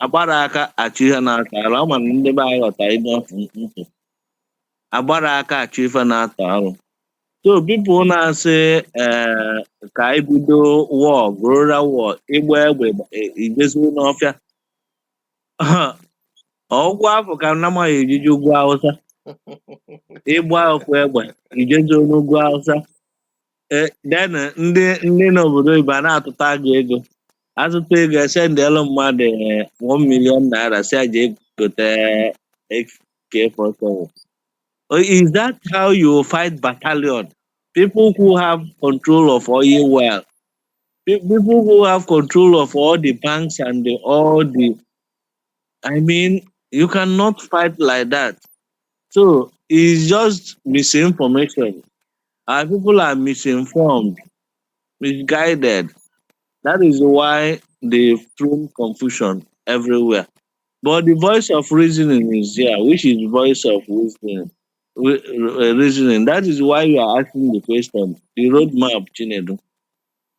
Agbara aka achọ ihe na-ata alụ. Ama na ndị be anyị ghọtara ịdị ntụ. Agbara aka achọ ife na-ata alụ. So people na-asị ka anyị bido war, guerrilla war, ịgba egbe ijezu n'ọfịa. Ọgwụ afọ ka na amaghị ejiji ugwu Hausa. Ịgba ofu egbe ijezu n'ugwu Hausa. Then ndị n'obodo Igbo a na-atụta gị ego. Atụta ego esendịlụ mmadụ 1 million naira si aja egote AK-47. Is that how you fight battalion? People who have control of oil well, people who have control of all the banks and you cannot fight like that. So it's just misinformation. Our people are misinformed, misguided. That is why they've thrown confusion everywhere. But the voice of reasoning is here, which is voice of wisdom, reasoning. That is why you are asking the question, the roadmap, Chinedu.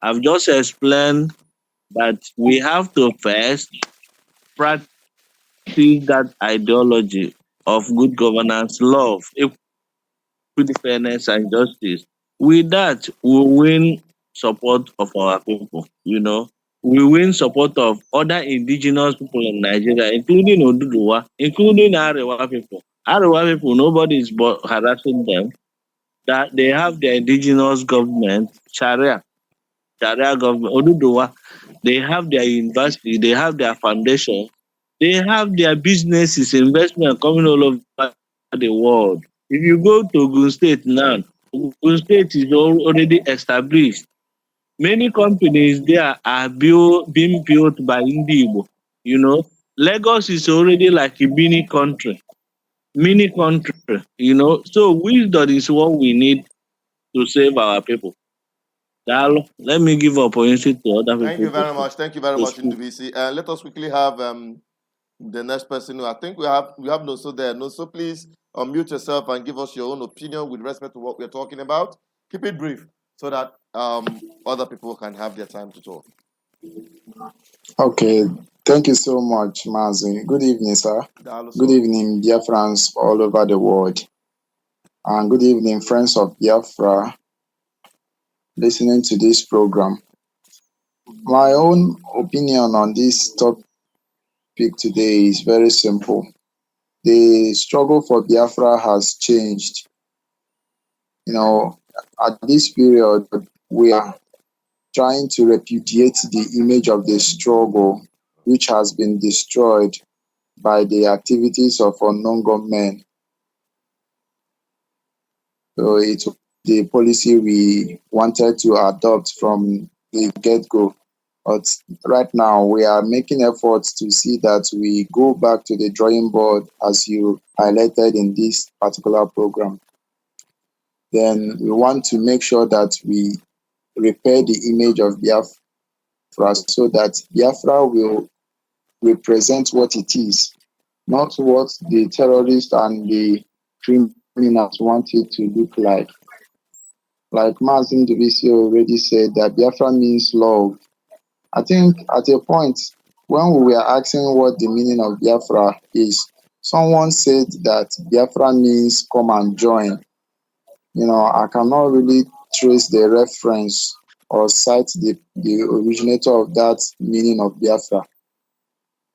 I've just explained that we have to first practice that ideology of good governance, love, equity, fairness, and justice. With that, we win support of our people. We win support of other indigenous people in Nigeria, including Oduduwa, including Arewa people. Arewa people, nobody is harassing them. That they have their indigenous government, Sharia government. Oduduwa, they have their university, they have their foundation, they have their businesses, investment coming all over the world. If you go to Ogun State now, Ogun State is already established. Many companies there are being built by Igbo. Lagos is already like a mini country. So wisdom is what we need to save our people. Let me give opportunity to other people. Thank you very much. Thank you very much, Ndubisi. Let us quickly have the next person. I think we have Noso there. Noso, please unmute yourself and give us your own opinion with respect to what we're talking about. Keep it brief so that other people can have their time to talk. Okay, thank you so much, Mazi. Good evening, sir. Good evening, dear friends all over the world. And good evening, friends of Biafra listening to this program. My own opinion on this topic today is very simple. The struggle for Biafra has changed. At this period, we are trying to repudiate the image of the struggle, which has been destroyed by the activities of unknown gunmen. So it's the policy we wanted to adopt from the get-go. But right now, we are making efforts to see that we go back to the drawing board, as you highlighted in this particular program. Then we want to make sure that we repair the image of Biafra so that Biafra will represent what it is, not what the terrorists and the criminals want it to look like. Like Mazin Dubisi already said, that Biafra means love. I think at a point when we were asking what the meaning of Biafra is, someone said that Biafra means come and join. I cannot really trace the reference or cite the originator of that meaning of Biafra.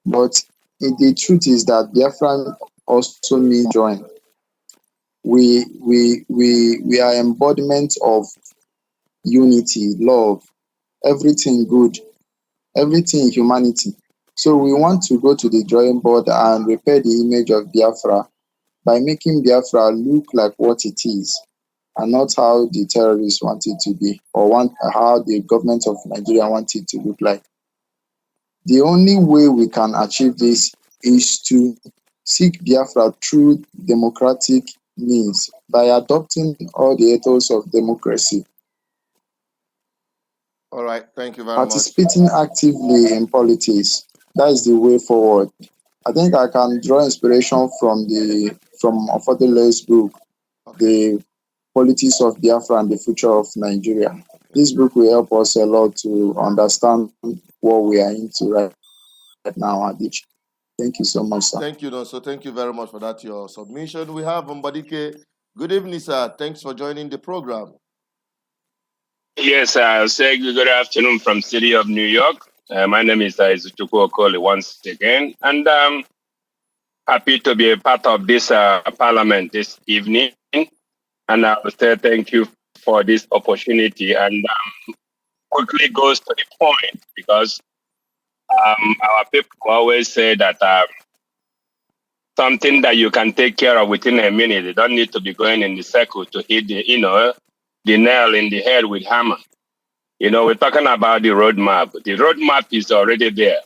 But the truth is that Biafra also means join. We are embodiment of unity, love, everything good, everything humanity. So we want to go to the drawing board and repair the image of Biafra by making Biafra look like what it is, and not how the terrorists want it to be, or how the government of Nigeria wants it to look like. The only way we can achieve this is to seek Biafra through democratic means by adopting all the ethos of democracy. All right, thank you very much. Participating actively in politics, that is the way forward. I think I can draw inspiration from Ofodele's book, The Politics of Biafra and the Future of Nigeria. This book will help us a lot to understand what we are into right now, Adichie. Thank you so much, sir. Thank you, Nonso. Thank you very much for that, your submission. We have Mbadike. Good evening, sir. Thanks for joining the program. Yes, I'll say good afternoon from city of New York. My name is Izuchukwu Okoli once again, and I'm happy to be a part of this parliament this evening. And I will say thank you for this opportunity, and quickly goes to the point, because our people always say that something that you can take care of within a minute, you don't need to be going in the circle to hit the nail in the head with hammer. We're talking about the roadmap. The roadmap is already there.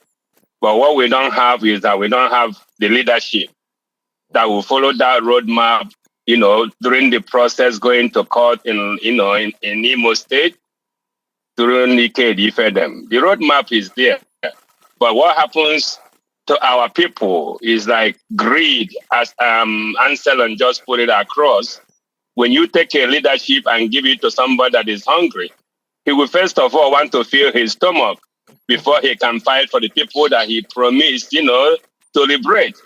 But what we don't have is that we don't have the leadership that will follow that roadmap, during the process going to court in Imo State, during the KD. The roadmap is there. But what happens to our people is like greed, as Anselm just put it across. When you take a leadership and give it to somebody that is hungry, he will first of all want to fill his stomach before he can fight for the people that he promised, to liberate.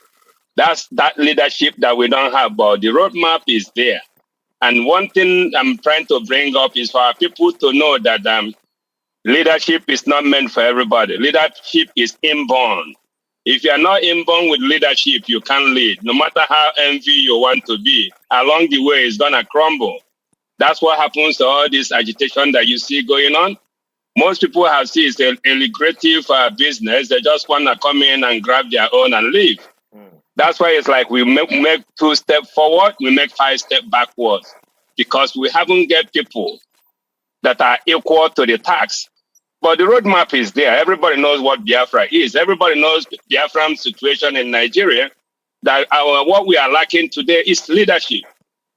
That's that leadership that we don't have, but the roadmap is there. And one thing I'm trying to bring up is for our people to know that leadership is not meant for everybody. Leadership is inborn. If you are not inborn with leadership, you can't lead. No matter how envy you want to be, along the way, it's going to crumble. That's what happens to all this agitation that you see going on. Most people have seen it's a lucrative business. They just want to come in and grab their own and leave. That's why it's like we make 2 steps forward, we make 5 steps backwards, because we haven't get people that are equal to the task. But the roadmap is there. Everybody knows what Biafra is. Everybody knows Biafra's situation in Nigeria, that what we are lacking today is leadership.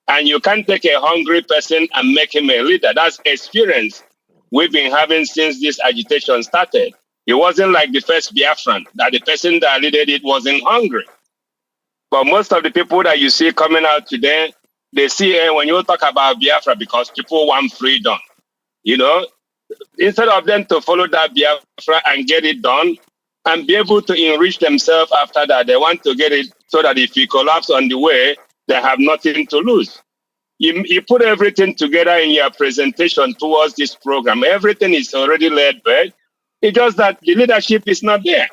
And you can't take a hungry person and make him a leader. That's experience we've been having since this agitation started. It wasn't like the first Biafran, that the person that led it wasn't hungry. But most of the people that you see coming out today, they see when you talk about Biafra, because people want freedom. Instead of them to follow that Biafra and get it done and be able to enrich themselves after that, they want to get it so that if you collapse on the way, they have nothing to lose. You put everything together in your presentation towards this program. Everything is already laid bare. It's just that the leadership is not there.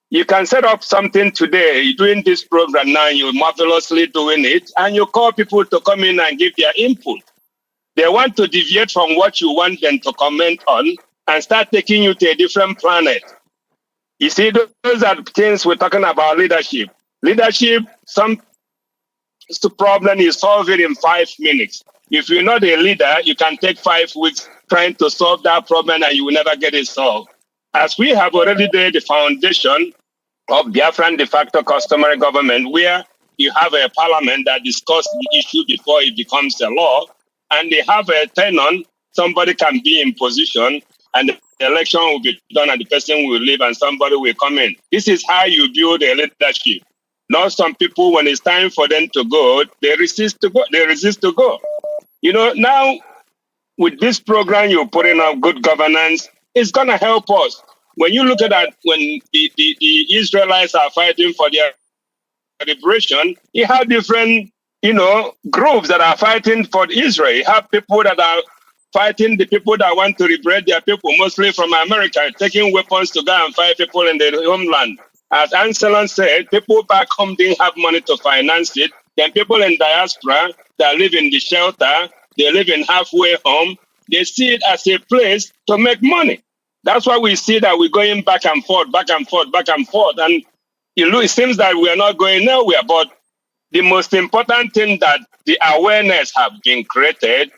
You can set up something today, you're doing this program now, you're marvelously doing it, and you call people to come in and give their input. They want to deviate from what you want them to comment on and start taking you to a different planet. You see, those are things we're talking about leadership. Leadership, the problem is solve it in 5 minutes. If you're not a leader, you can take 5 weeks trying to solve that problem and you will never get it solved. As we have already laid the foundation of Biafran de facto customary government, where you have a parliament that discusses the issue before it becomes a law, and they have a tenant, somebody can be in position, and the election will be done and the person will leave and somebody will come in. This is how you build a leadership. Not some people, when it's time for them to go, they resist to go. You know, now with this program you're putting up, good governance, it's going to help us. When you look at that, when the Israelites are fighting for their liberation, you have different, groups that are fighting for Israel. You have people that are fighting the people that want to liberate their people, mostly from America, taking weapons to go and fight people in their homeland. As Anselon said, people back home didn't have money to finance it. Then people in diaspora that live in the shelter, they live in halfway home, they see it as a place to make money. That's why we see that we're going back and forth, back and forth, back and forth. And it seems that we are not going nowhere. But the most important thing that the awareness have been created,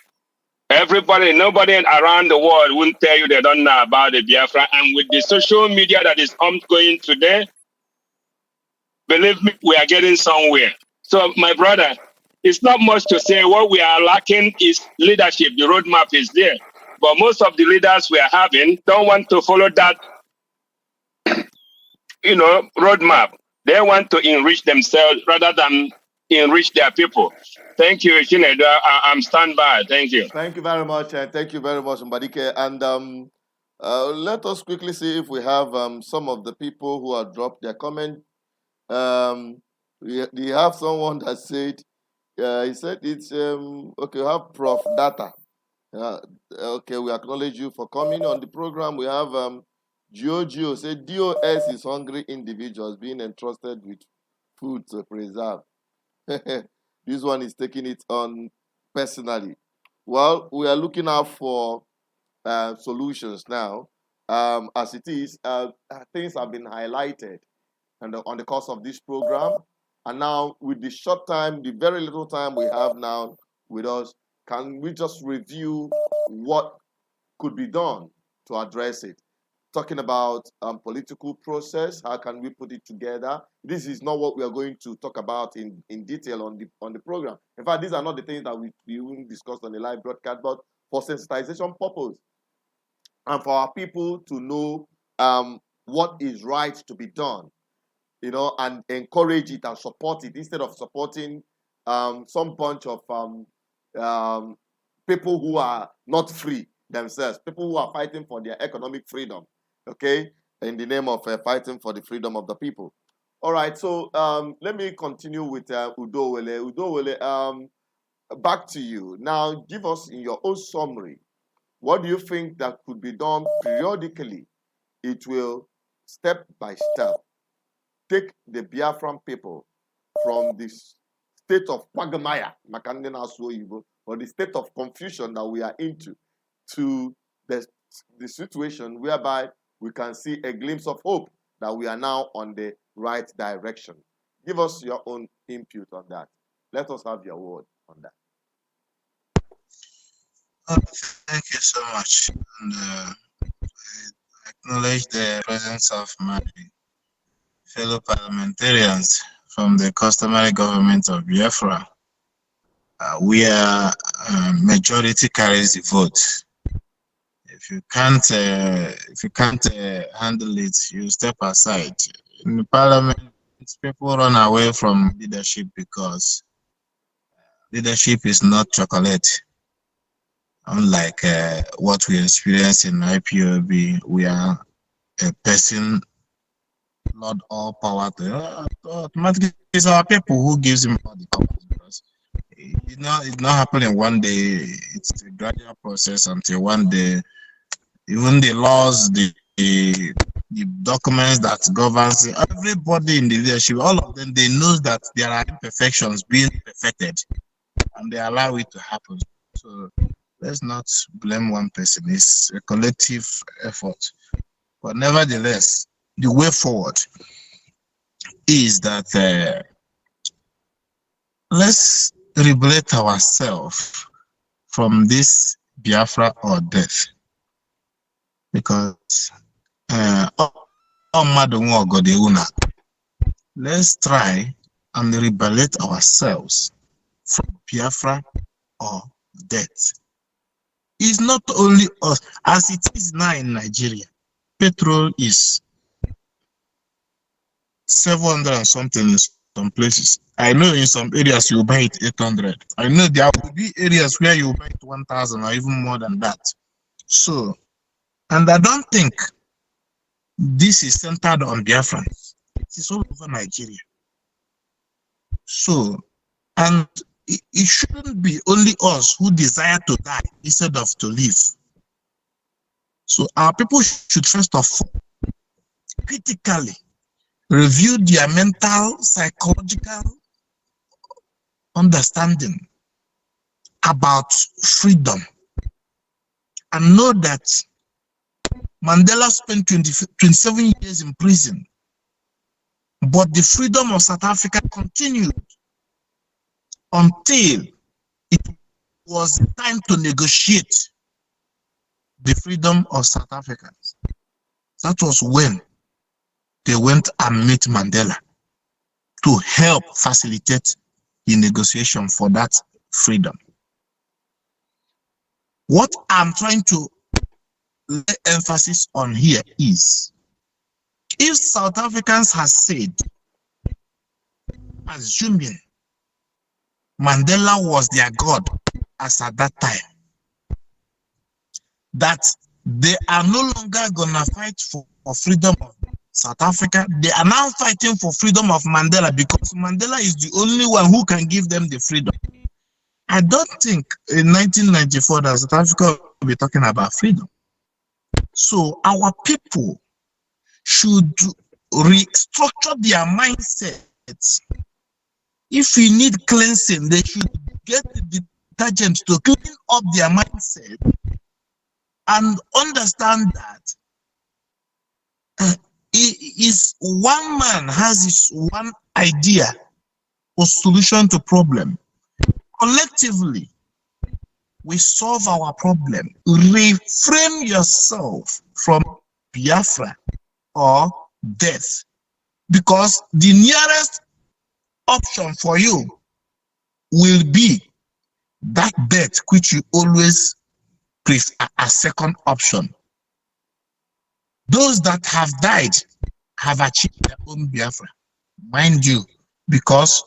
nobody around the world won't tell you they don't know about the Biafra. And with the social media that is ongoing today, believe me, we are getting somewhere. So, my brother, it's not much to say. What we are lacking is leadership. The roadmap is there. But most of the leaders we are having don't want to follow that, roadmap. They want to enrich themselves rather than enrich their people. Thank you, Chinedu. I'm standby. Thank you. Thank you very much. Thank you very much, Mbadike. And let us quickly see if we have some of the people who have dropped their comment. We have someone that said, he said it's, okay, we have Prof. Data. Okay, we acknowledge you for coming on the program. We have Gio said, DOS is hungry individuals being entrusted with food to preserve. This one is taking it on personally. Well, we are looking out for solutions now. As it is, things have been highlighted on the course of this program. And now, with the short time, the very little time we have now with us, can we just review what could be done to address it? Talking about political process, how can we put it together? This is not what we are going to talk about in detail on the program. In fact, these are not the things that we will discuss on the live broadcast, but for sensitization purpose and for our people to know what is right to be done, and encourage it and support it instead of supporting some bunch of people who are not free themselves, people who are fighting for their economic freedom, okay, in the name of fighting for the freedom of the people. All right, so let me continue with Udowele. Udowele, back to you. Now, give us in your own summary, what do you think that could be done periodically? It will, step by step, take the Biafran people from this state of quagmire, or the state of confusion that we are into, to the situation whereby we can see a glimpse of hope that we are now on the right direction. Give us your own input on that. Let us have your word on that. Thank you so much. And I acknowledge the presence of my fellow parliamentarians from the Customary government of Biafra. Where majority carries the vote. If you can't handle it, you step aside. In the parliament, people run away from leadership because leadership is not chocolate. Unlike what we experience in IPOB, we are a person, not all power to. Automatically, it's our people who gives him all the power. Because it's not happening one day. It's a gradual process until one day, even the laws, the documents that governs everybody in the leadership, all of them, they know that there are imperfections being perfected, and they allow it to happen. So let's not blame one person. It's a collective effort. But nevertheless, the way forward is that let's liberate ourselves from this Biafra or death. Because let's try and liberate ourselves from Biafra or death. It's not only us. As it is now in Nigeria, petrol is 700 and something in some places. I know in some areas you buy it 800. I know there will be areas where you buy it 1,000 or even more than that. So, and I don't think this is centered on Biafrans. It is all over Nigeria. So, and it shouldn't be only us who desire to die instead of to live. So our people should first of all critically review their mental, psychological understanding about freedom and know that Mandela spent 27 years in prison, but the freedom of South Africa continued until it was time to negotiate the freedom of South Africans. That was when they went and met Mandela to help facilitate the negotiation for that freedom. What I'm trying to lay emphasis on here is, if South Africans have said, assuming Mandela was their God as at that time, that they are no longer gonna fight for freedom of South Africa, they are now fighting for freedom of Mandela because Mandela is the only one who can give them the freedom. I don't think in 1994 that South Africa will be talking about freedom. So our people should restructure their mindsets. If we need cleansing, they should get the detergent to clean up their mindset and understand that is one man has his one idea or solution to problem. Collectively, we solve our problem. Reframe yourself from Biafra or death, because the nearest option for you will be that death which you always prefer as second option. Those that have died have achieved their own Biafra, mind you, because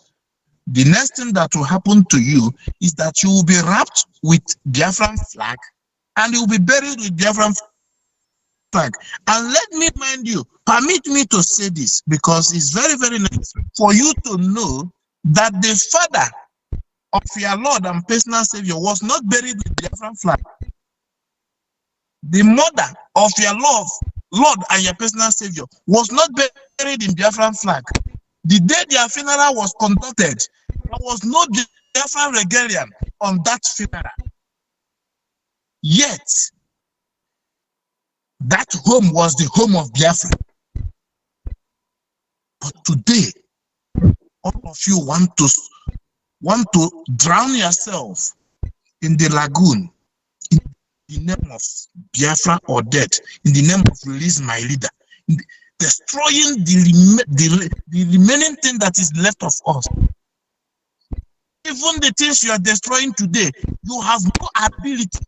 the next thing that will happen to you is that you will be wrapped with Biafran flag and you will be buried with Biafran flag. And let me mind you, permit me to say this because it's very, very necessary for you to know that the father of your Lord and personal Savior was not buried with Biafran flag. The mother of your Lord and your personal Savior was not buried in Biafran flag. The day their funeral was conducted, there was no Biafran regalia on that funeral. Yet, that home was the home of Biafra. But today, all of you want to drown yourself in the lagoon in the name of Biafra or death, in the name of release my leader, destroying the remaining thing that is left of us. Even the things you are destroying today, you have no ability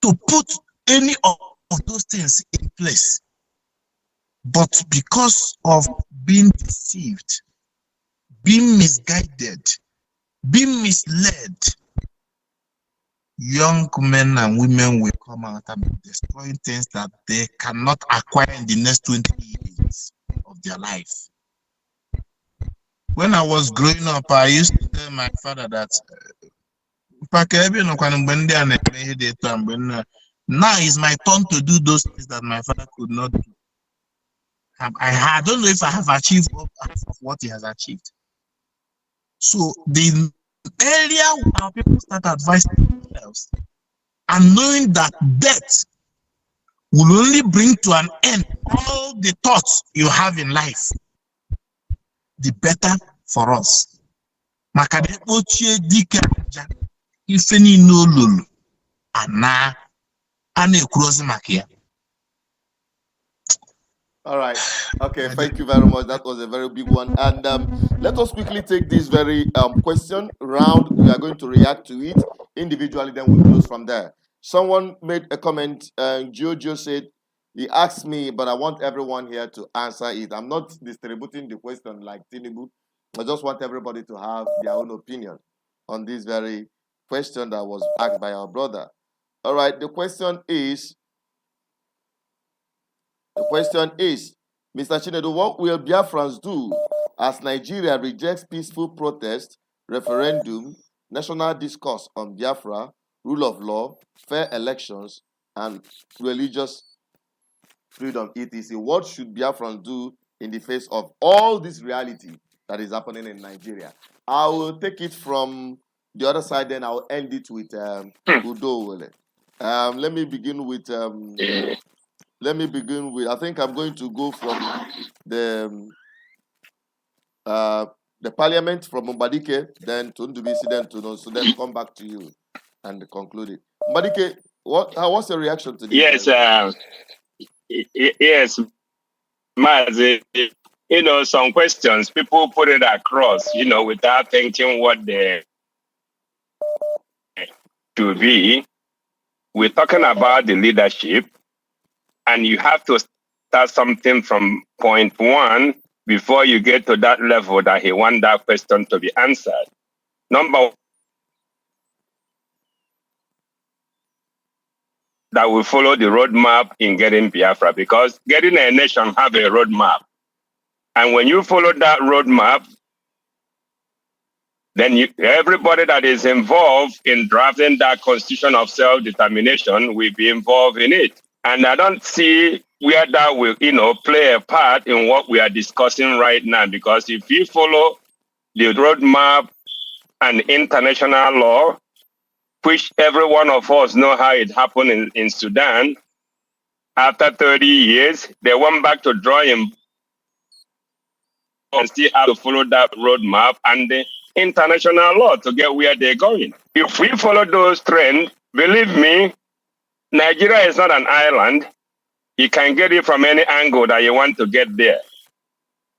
to put any of those things in place. But because of being deceived, being misguided, being misled, young men and women will come out and be destroying things that they cannot acquire in the next 20 years of their life. When I was growing up, I used to tell my father that now is my turn to do those things that my father could not do. I don't know if I have achieved half of what he has achieved. So the earlier our people start advising themselves and knowing that death will only bring to an end all the thoughts you have in life, the better for us. All right. Okay. Thank you very much. That was a very big one. And let us quickly take this very question round. We are going to react to it individually. Then we'll close from there. Someone made a comment, Jojo said, he asked me, but I want everyone here to answer it. I'm not distributing the question like Tinubu. I just want everybody to have their own opinion on this very question that was asked by our brother. All right, the question is, Mr. Chinedu, what will Biafrans do as Nigeria rejects peaceful protest, referendum, national discourse on Biafra, rule of law, fair elections, and religious freedom, etc.? What should Biafrans do in the face of all this reality that is happening in Nigeria? I will take it from the other side, then I'll end it with Udo. Let me begin with I think I'm going to go from the parliament from Mbadike, then to Ndubisi, then to no, so then come back to you and conclude it. Mbadike, what's your reaction to this? Yes, yes, Mazi. Some questions people put it across, without thinking what they should be. We're talking about the leadership, and you have to start something from point one before you get to that level that he wants that question to be answered. Number one, that will follow the roadmap in getting Biafra, because getting a nation have a roadmap. And when you follow that roadmap, then everybody that is involved in drafting that constitution of self-determination will be involved in it. And I don't see where that will, play a part in what we are discussing right now, because if you follow the roadmap and international law, which every one of us know how it happened in Sudan, after 30 years, they went back to drawing and still have to follow that roadmap and the international law to get where they're going. If we follow those trends, believe me, Nigeria is not an island. You can get it from any angle that you want to get there.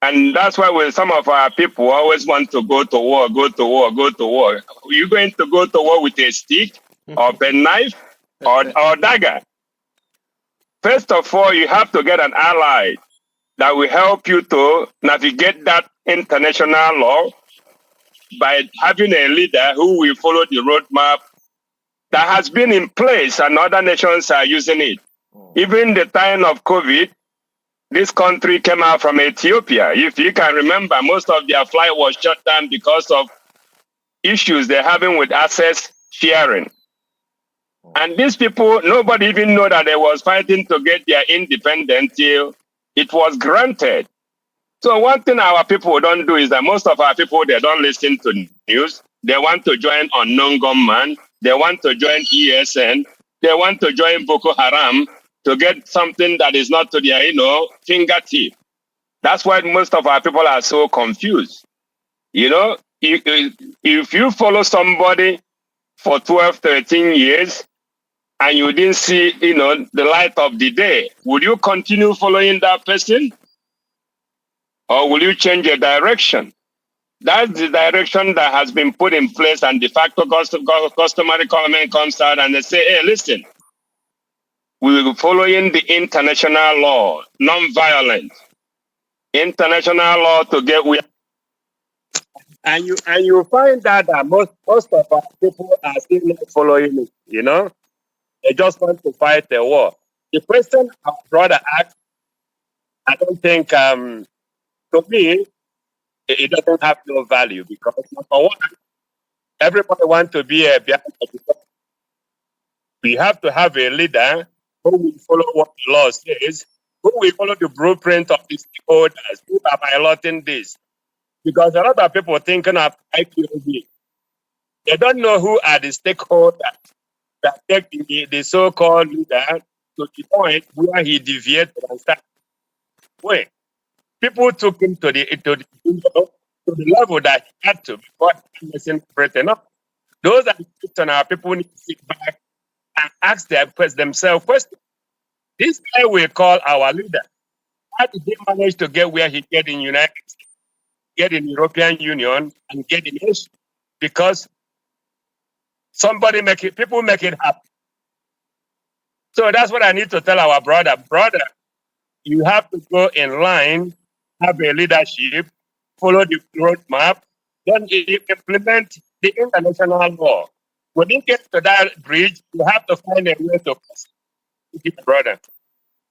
And that's why when some of our people always want to go to war, go to war, go to war. Are you going to go to war with a stick or a knife or dagger? First of all, you have to get an ally that will help you to navigate that international law by having a leader who will follow the roadmap that has been in place, and other nations are using it. Even the time of COVID, this country came out from Ethiopia. If you can remember, most of their flight was shut down because of issues they're having with access sharing. And these people, nobody even know that they was fighting to get their independence till it was granted. So one thing our people don't do is that most of our people, they don't listen to news. They want to join unknown gunman. They want to join ESN. They want to join Boko Haram to get something that is not to their, fingertip. That's why most of our people are so confused. If you follow somebody for 12, 13 years and you didn't see, the light of the day, would you continue following that person? Or will you change your direction? That's the direction that has been put in place, and de facto customary comment comes out and they say, hey, listen, we will be following the international law, non-violent. International law to get with. And you find that most of our people are still not following it, They just want to fight a war. The question our brother asked, I don't think, to me, it doesn't have no value, because number one, everybody wants to be a Biafra. We have to have a leader who will follow what the law says, who will follow the blueprint of the stakeholders, who are piloting this. Because a lot of people thinking of IPOB, they don't know who are the stakeholders that take the so-called leader to the point where he deviated and started. Wait, people took him to the level that he had to before he was operating up. Those are the questions our people need to sit back and ask themselves questions. This guy we call our leader, how did he manage to get where he get in United States, get in European Union, and get in Asia? Because people make it happen. So that's what I need to tell our brother. Brother, you have to go in line, have a leadership, follow the roadmap, then implement the international law. When you get to that bridge, you have to find a way to pass it, brother.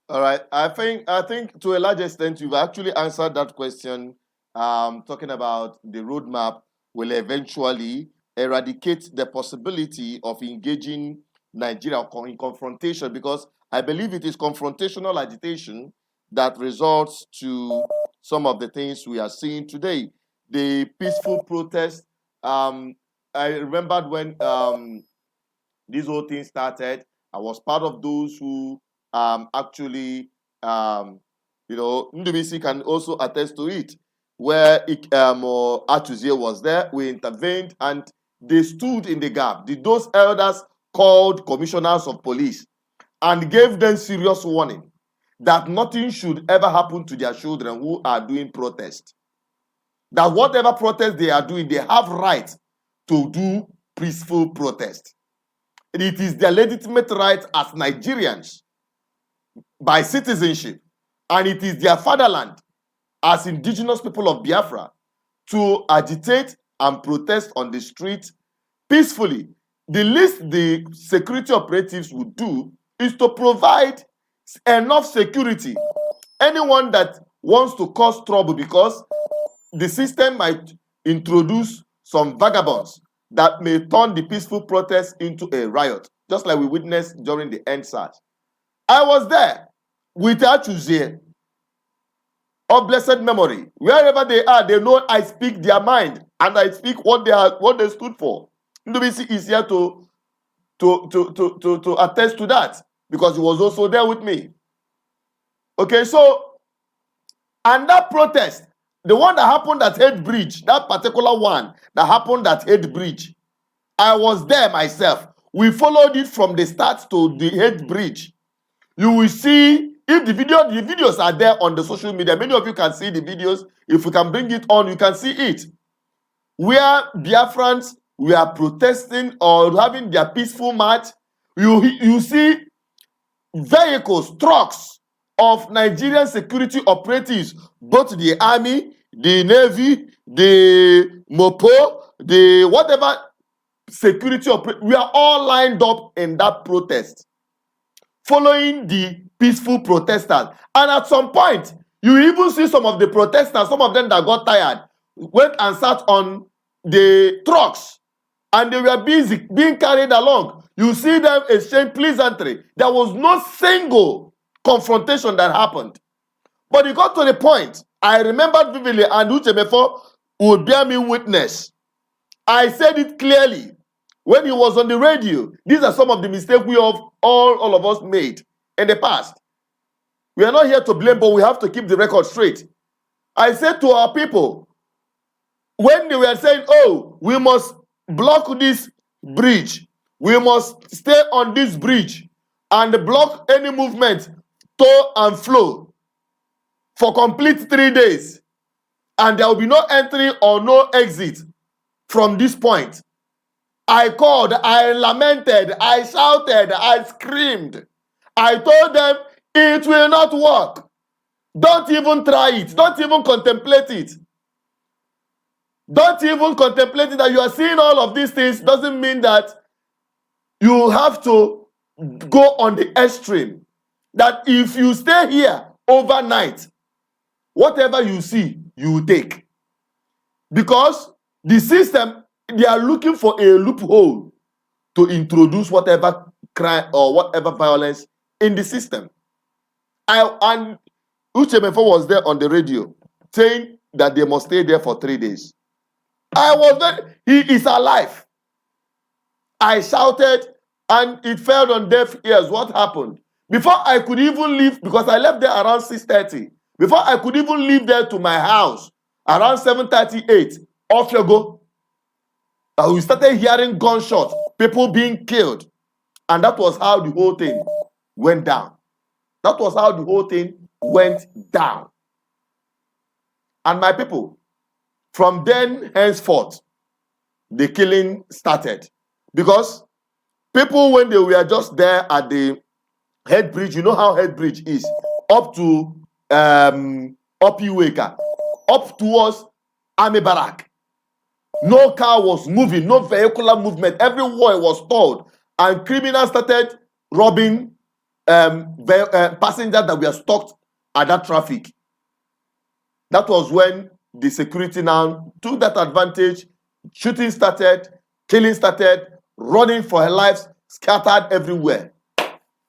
All right. I think to a large extent you've actually answered that question. Talking about the roadmap will eventually eradicate the possibility of engaging Nigeria in confrontation, because I believe it is confrontational agitation that results to some of the things we are seeing today. The peaceful protest. I remembered when this whole thing started. I was part of those who actually, Ndubisi can also attest to it, where Atuzie was there. We intervened and they stood in the gap. Those elders called commissioners of police and gave them serious warning that nothing should ever happen to their children who are doing protest. That whatever protest they are doing, they have right to do peaceful protest. It is their legitimate right as Nigerians by citizenship, and it is their fatherland as indigenous people of Biafra to agitate and protest on the street peacefully. The least the security operatives would do is to provide enough security. Anyone that wants to cause trouble, because the system might introduce some vagabonds that may turn the peaceful protest into a riot, just like we witnessed during the EndSARS. I was there with Achuzie of blessed memory. Wherever they are, they know I speak their mind and I speak what they stood for. Ndubisi is here to attest to that, because he was also there with me. Okay, so, and that protest, the one that happened at Head Bridge, that particular one that happened at Head Bridge, I was there myself. We followed it from the start to the Head Bridge. You will see, if the videos are there on the social media, many of you can see the videos. If we can bring it on, you can see it. Where Biafrans were protesting or having their peaceful march, you see vehicles, trucks of Nigerian security operatives, both the army, the navy, the mopo, the whatever security operatives, we are all lined up in that protest, following the peaceful protesters. And at some point, you even see some of the protesters, some of them that got tired, went and sat on the trucks, and they were busy being carried along. You see them exchange pleasantry. There was no single confrontation that happened. But it got to the point, I remember vividly, and Uchemefo would bear me witness. I said it clearly when he was on the radio. These are some of the mistakes we have all of us made in the past. We are not here to blame, but we have to keep the record straight. I said to our people, when they were saying, oh, we must block this bridge, we must stay on this bridge and block any movement to and flow for complete 3 days, and there will be no entry or no exit from this point. I called, I lamented, I shouted, I screamed. I told them it will not work. Don't even try it. Don't even contemplate it. Don't even contemplate it. That you are seeing all of these things doesn't mean that you have to go on the extreme. That if you stay here overnight, whatever you see, you take. Because the system, they are looking for a loophole to introduce whatever crime or whatever violence in the system. And Uchemefo was there on the radio saying that they must stay there for 3 days. I was there. He is alive. I shouted and it fell on deaf ears. What happened? Before I could even leave, because I left there around 6:30, before I could even leave there to my house, around 7:38, off you go. We started hearing gunshots, people being killed. And that was how the whole thing went down. That was how the whole thing went down. And my people, from then henceforth, the killing started. Because people, when they were just there at the Head bridge, you know how head bridge is, up to Opiweka, up towards Army Barrack. No car was moving, no vehicular movement. Everywhere was stalled, and criminals started robbing passengers that were stuck at that traffic. That was when the security now took that advantage. Shooting started, killing started, running for her lives, scattered everywhere.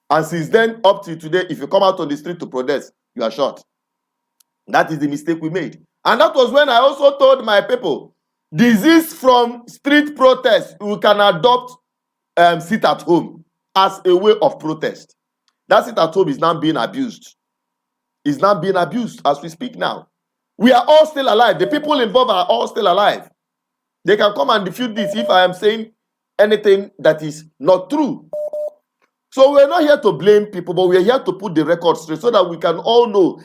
And since then, up to today, if you come out on the street to protest, you are shot. That is the mistake we made. And that was when I also told my people, disease from street protest, we can adopt sit at home as a way of protest. That sit at home is now being abused. Is now being abused as we speak now. We are all still alive. The people involved are all still alive. They can come and refute this if I am saying anything that is not true. So we're not here to blame people, but we're here to put the record straight so that we can all know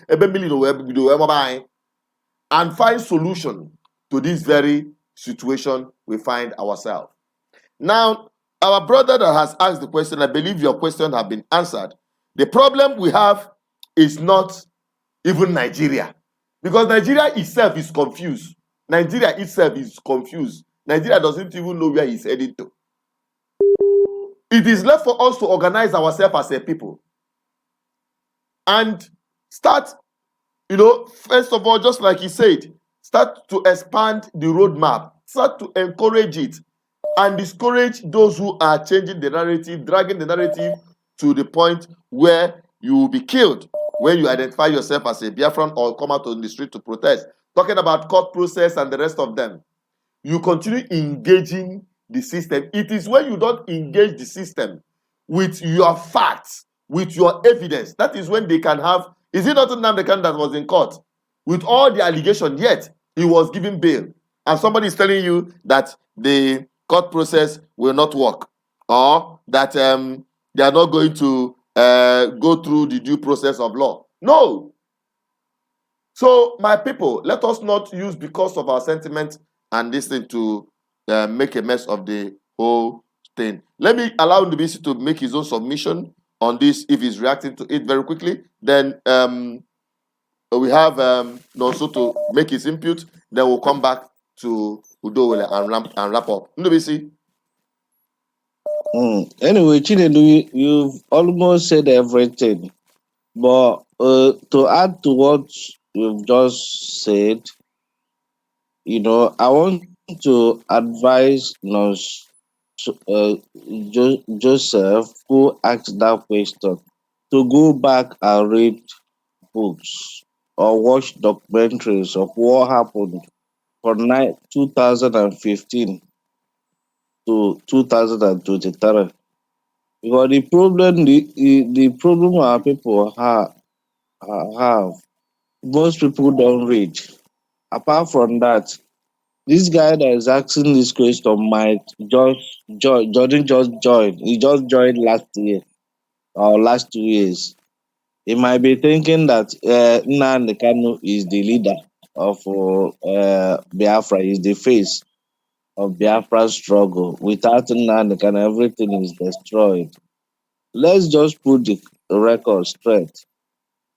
and find solution to this very situation we find ourselves. Now, our brother that has asked the question, I believe your question has been answered. The problem we have is not even Nigeria, because Nigeria itself is confused. Nigeria itself is confused. Nigeria doesn't even know where he's heading to. It is left for us to organize ourselves as a people and start, first of all, just like he said, start to expand the roadmap, start to encourage it, and discourage those who are changing the narrative, dragging the narrative to the point where you will be killed when you identify yourself as a Biafran or come out on the street to protest. Talking about court process and the rest of them. You continue engaging the system. It is when you don't engage the system with your facts, with your evidence, that is when they can have. Is it not Nnamdi Kanu that was in court with all the allegations, yet he was given bail, and somebody is telling you that the court process will not work, or that they are not going to go through the due process of law? No. So, my people, let us not use because of our sentiment and this thing to make a mess of the whole thing. Let me allow Ndubisi to make his own submission on this if he's reacting to it very quickly. Then we have Nonso to make his input. Then we'll come back to Udowele and wrap up. Ndubisi. Anyway, Chinedu, you've almost said everything. But to add to what you've just said, I want to advise Joseph, who asked that question, to go back and read books or watch documentaries of what happened from 2015 to 2023. Because the problem our people have, most people don't read. Apart from that, this guy that is asking this question might Jordan just joined. He just joined last year or last 2 years. He might be thinking that Nnamdi Kanu is the leader of Biafra, is the face of Biafra's struggle. Without Nnamdi Kanu, everything is destroyed. Let's just put the record straight.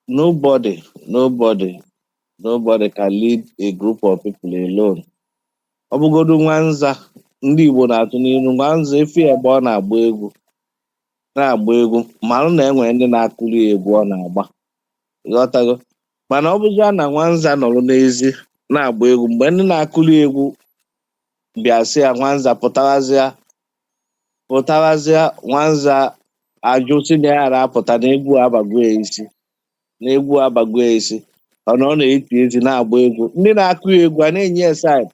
Nobody can lead a group of people alone. Ọbụgodu Nwanza, ndị Igbo na-atụ n'ilu, Nwanza efi ebe ọ na-agba egwu malụ na enwere ndị na-akụli egwu ọ na-agba, ịghọtago. Mana ọ bụzia na Nwanza nọrọ n'ezi na-agba egwu, mgbe ndị na-akụli egwu bịa sị ya Nwanza pụtawazịa, Nwanza ajụsị na ya apụta na egwu abagwo isi ọ na-eti ezi na-agba egwu, ndị na-akụ egwu a na-enye ya side.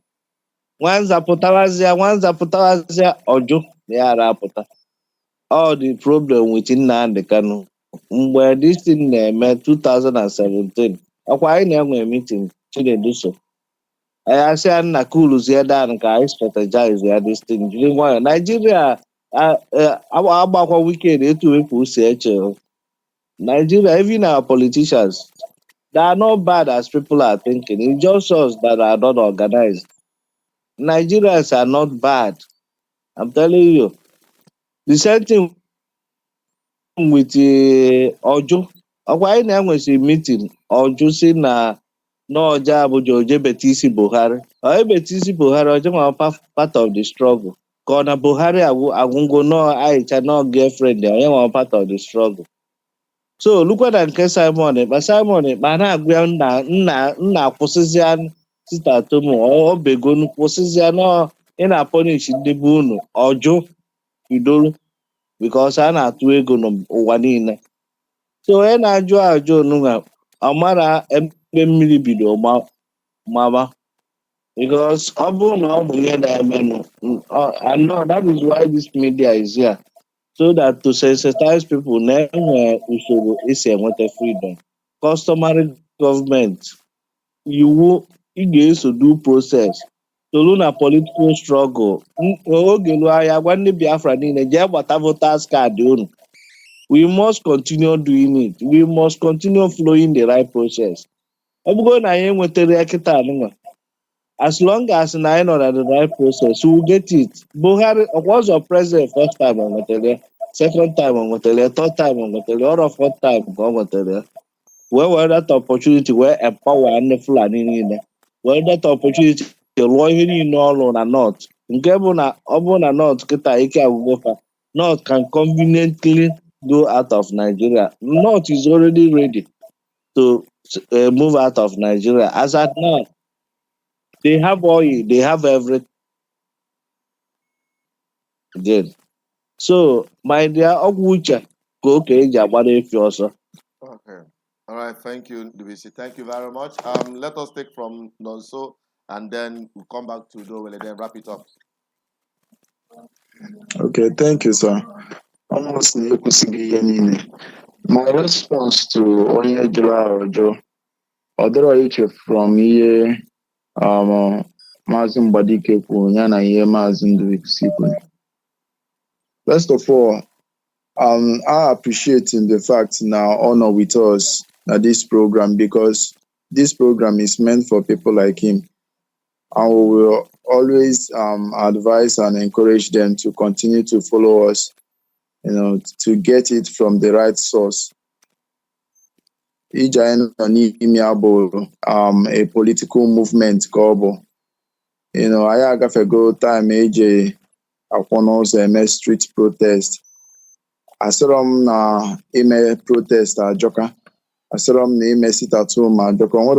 Nwanza pụtawazịa ọjụ na ya apụta. All the problem with Nnamdi Kanu mgbe this thing na-eme 2017, ọkwa anyị na-enwe meeting Chinedu so anyị asị ya nna kuluzie dan ka anyị strategize ya this thing jiri nwayọ. Nigeria agbakwa weekend etu wepụ si eche. Nigeria, even our politicians, they are not bad as people are thinking. It's just us that are not organized. Nigerians are not bad. I'm telling you. The same thing with Ojo. Why na-enwesị meeting Ojo si na n'Ọja Abuja oje betisi Buhari. Onye betisi Buhari Ojo ma part of the struggle. Ka ọ na Buhari agwụgo no Aisha no girlfriend ya onye ma part of the struggle. So lukwa na nke Simon Ekpa na-agụ ya nna akwụsịzịa sita tomu obegonu kwụsịzịa no ị na-punish ndị be unu Ojo bidoro because a na-atụ ego n'ụwa niile. So onye na-ajụ ajụ onunga ọ mara ebe mmiri bido mama because ọ bụrụ na ọ bụ ihe na-emenụ I know that is why this media is here so that to sensitize people na enwe usoro esi enweta freedom. Customary government iwu ị ga-eso due process tolu na political struggle oge lu ahịa gwa ndị Biafra niile jee gbata voters card unu. We must continue doing it. We must continue following the right process. Ọ bụgo na anyị enwetara ya kịta anụnwa as long as na anyị nọ na the right process we will get it. Buhari was your president first time ọ nwetara ya, second time ọ nwetara ya, third time ọ nwetara ya, or fourth time ka ọ nwetara ya. Wee that opportunity wee empower ndị Fulani niile. Wee that opportunity lụọ ihe niile ọrụ na North. Nke bụ na ọ bụ na North kịta ike agwụgo fa North can conveniently go out of Nigeria. North is already ready to move out of Nigeria. As at now, they have oil, they have everything. So, my dear, Ogwucha, go okay, Jabade Fioso. Okay. All right. Thank you, DBC. Thank you very much. Let us take from Nonso and then we'll come back to Dowell and then wrap it up. Okay, thank you, sir. Almost my response to Onye Jula Ojo, although from here, Mazin Badike Punyana here, Mazin Duik. First of all, I appreciate in the fact now honor with us at this program because this program is meant for people like him. And we will always advise and encourage them to continue to follow us, to get it from the right source. A political movement, Gobo. I have a go time AJ upon street protest. I saw na email protest Joka. I saw na email sit at home Joka. What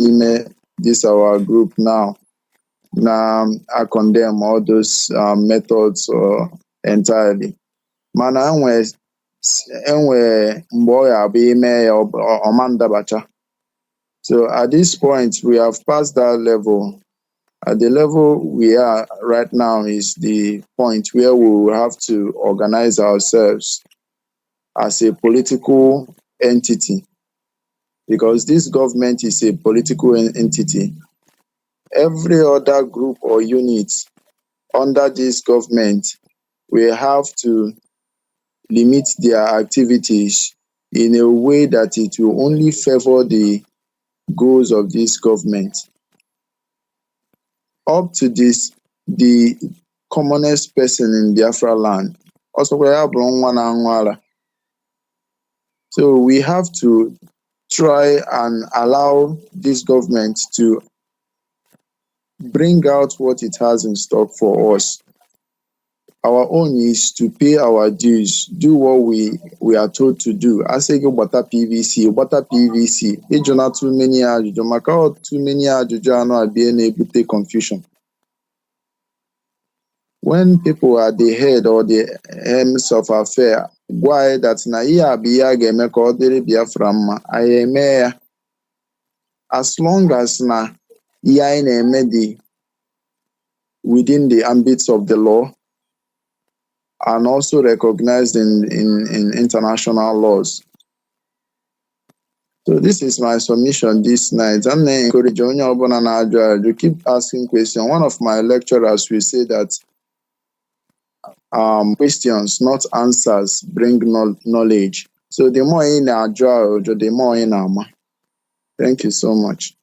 email this our group now? Now I condemn all those methods entirely. Man, so at this point, we have passed that level. At the level we are right now is the point where we will have to organize ourselves as a political entity, because this government is a political entity. Every other group or unit under this government will have to limit their activities in a way that it will only favor the goals of this government. Up to this, the commonest person in Biafra land. Also, so we have to try and allow this government to bring out what it has in stock for us. Our own is to pay our dues, do what we are told to do. I say go butter PVC. It's not too many ajuju. Too many ajuju are not being able to take confusion. When people are the head or the hems of affair, why that's na iya biya game kodiri Biafra I as long as na iya in within the ambits of the law and also recognized in international laws. So this is my submission this night. I'm encouraging you keep asking questions. One of my lecturers will say that questions, not answers, bring knowledge. So the more in the more in Ama. Thank you so much.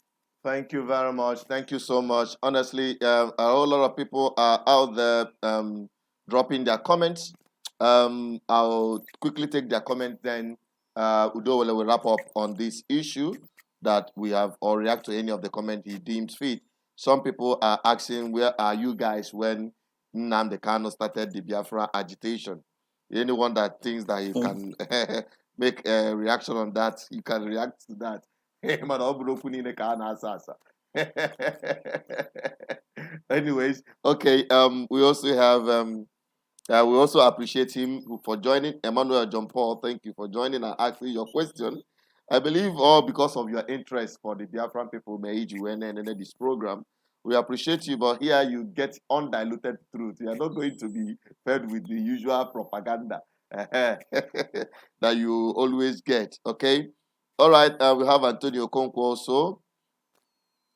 Thank you very much. Thank you so much. Honestly, a whole lot of people are out there dropping their comments. I'll quickly take their comment, then Udo will wrap up on this issue that we have, or react to any of the comment he deems fit. Some people are asking, where are you guys when Nnamdi Kanu started the Biafra agitation? Anyone that thinks that he can make a reaction on that, you can react to that. Anyways, okay. We also appreciate him for joining. Emmanuel John Paul, thank you for joining and asking your question. I believe all because of your interest for the Biafran people, and this program. We appreciate you, but here you get undiluted truth. You are not going to be fed with the usual propaganda that you always get. Okay. All right. We have Antonio Okonkwo also.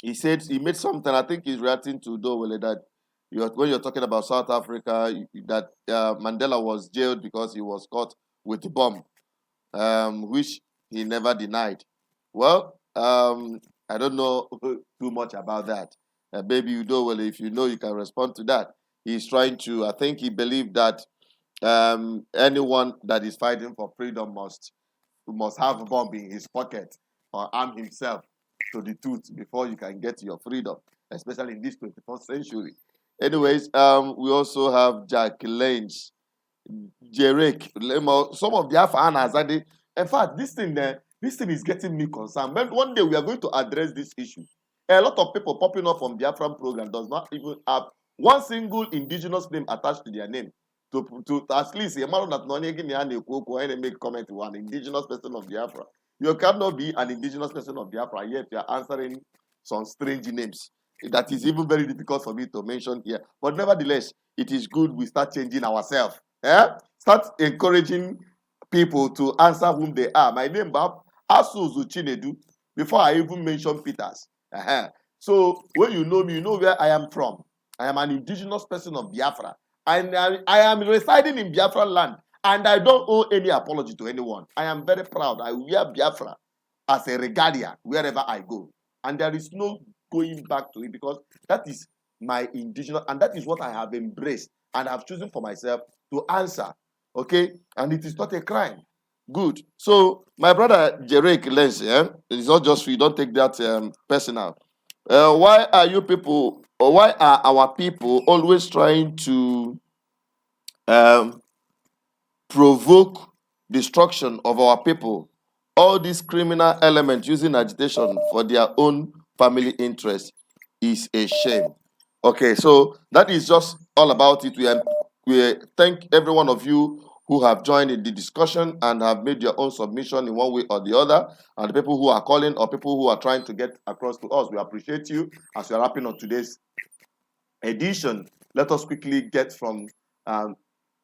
He said he made something. I think he's reacting to Dowele that when you're talking about South Africa, that Mandela was jailed because he was caught with a bomb, which he never denied. Well, I don't know too much about that. Baby Udowele, if you know, you can respond to that. He's trying to, I think he believed that anyone that is fighting for freedom must have a bomb in his pocket or arm himself to the tooth before you can get your freedom, especially in this 21st century. Anyways, we also have Jack Lange, Jerek, some of the Afanas. In fact, this thing is getting me concerned. But one day we are going to address this issue. A lot of people popping up on Biafran program does not even have one single indigenous name attached to their name. To at least a man that make comment to an indigenous person of Biafra. You cannot be an indigenous person of Biafra, yet you are answering some strange names. That is even very difficult for me to mention here. But nevertheless, it is good we start changing ourselves. Start encouraging people to answer whom they are. My name is Asuzu Chinedu, before I even mention Peters. So when you know me, you know where I am from. I am an indigenous person of Biafra. And I am residing in Biafra land. And I don't owe any apology to anyone. I am very proud. I wear Biafra as a regalia wherever I go. And there is no going back to it, because that is my indigenous, and that is what I have embraced and have chosen for myself to answer. Okay? And it is not a crime. Good. So, my brother Jerek Lenz, it's not just for you, don't take that personal. Why are you people, or why are our people always trying to provoke destruction of our people? All these criminal elements using agitation for their own family interest is a shame. Okay, so that is just all about it. We thank every one of you who have joined in the discussion and have made your own submission in one way or the other, and the people who are calling or people who are trying to get across to us. We appreciate you. As we are wrapping up today's edition, let us quickly get from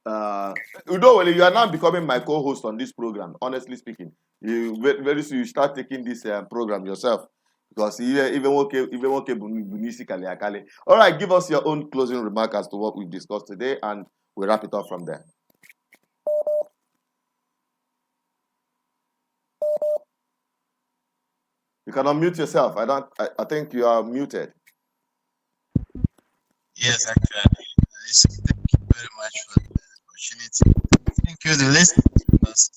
Udowele, you are now becoming my co-host on this program. Honestly speaking, you very soon you start taking this program yourself, because even all right, give us your own closing remark as to what we've discussed today, and we'll wrap it up from there. You can unmute yourself. I think you are muted. Yes, actually. Thank you very much for the opportunity. Thank you, the listeners, because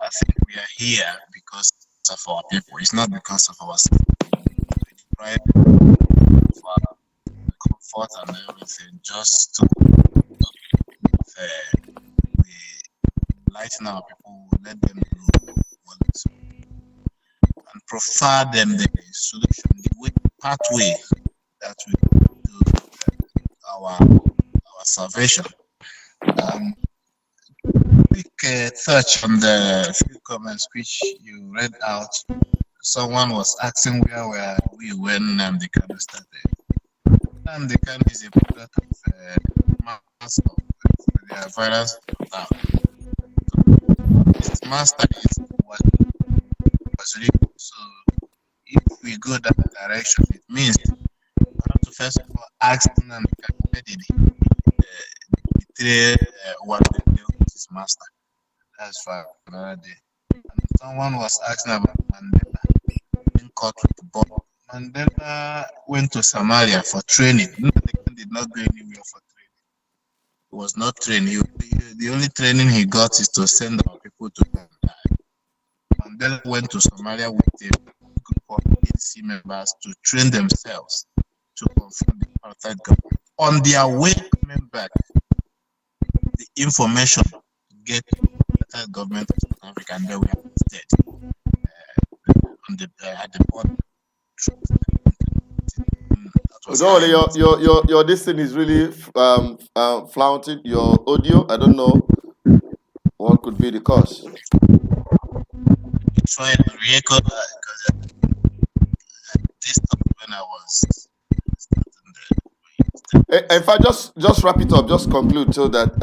I think we are here because of our people. It's not because of ourselves. Right? For comfort and everything, just to we lighten our people, let them know what is, and provide them the solution, the pathway that we do our salvation. Quick touch on the few comments which you read out. Someone was asking where were we when Nnamdi Kanu started. Nnamdi Kanu is a product of mass of the virus now. His master is what was really. So if we go that direction, it means we have to first of all ask Nnamdi Kanu where did he betray what they do with his master. That's for another day. And someone was asking about Mandela being caught with the bomb. Mandela went to Somalia for training. Nnamdi did not go anywhere for training. He was not trained. The only training he got is to send our people to Mandela went to Somalia with a group of ANC members to train themselves to confront the apartheid government. On their way coming back, the information to get to the apartheid government of South Africa, and they were arrested at the border. No, your this thing is really flaunting your audio. I don't know what could be the cause. Try to record because this when I was if I just wrap it up, just conclude so that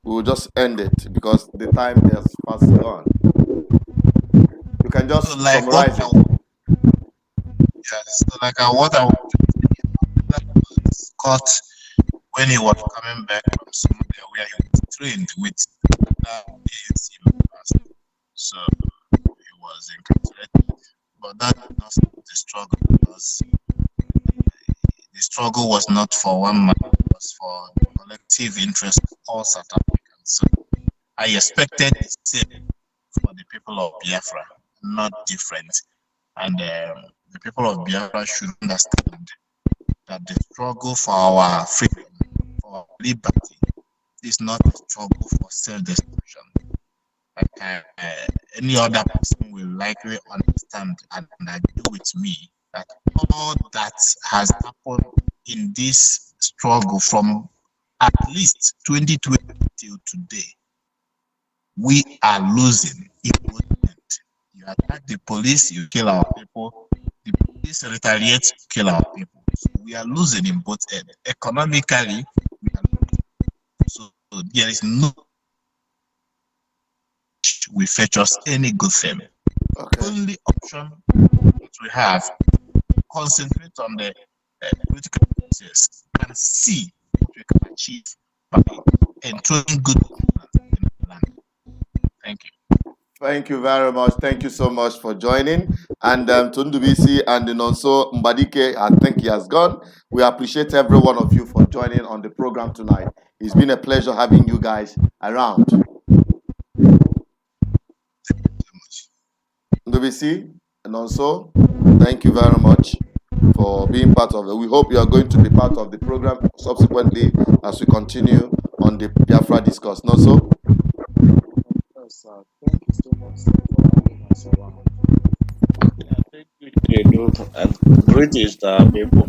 we'll just end it because the time has passed on. You can just summarize it. So like what I was caught when he was coming back from Somalia, where he was trained with ANC members. So he was incarcerated, but that did not stop the struggle because the struggle was not for one man, it was for the collective interest of all South Africans. So I expected the same for the people of Biafra, not different. And the people of Biafra should understand that the struggle for our freedom, for our liberty, is not a struggle for self-destruction. Like any other person will likely understand and agree with me that all that has happened in this struggle from at least 2020 till today, we are losing in movement. You attack the police, you kill our people. The police retaliate to kill our people. So we are losing in both ends. Economically, we are losing. So there is no will fetch us any good thing. Okay. The only option that we have, concentrate on the political process and see what we can achieve by ensuring good governance in the land. Thank you. Thank you very much. Thank you so much for joining. And Tundubisi and Nonso Mbadike, I think he has gone. We appreciate every one of you for joining on the program tonight. It's been a pleasure having you guys around. Ndubisi and Nonso, thank you very much for being part of it. We hope you are going to be part of the program subsequently as we continue on the Biafra discourse. Nonso? Yes, thank you so much for having us around. Thank you, and greetings to our people.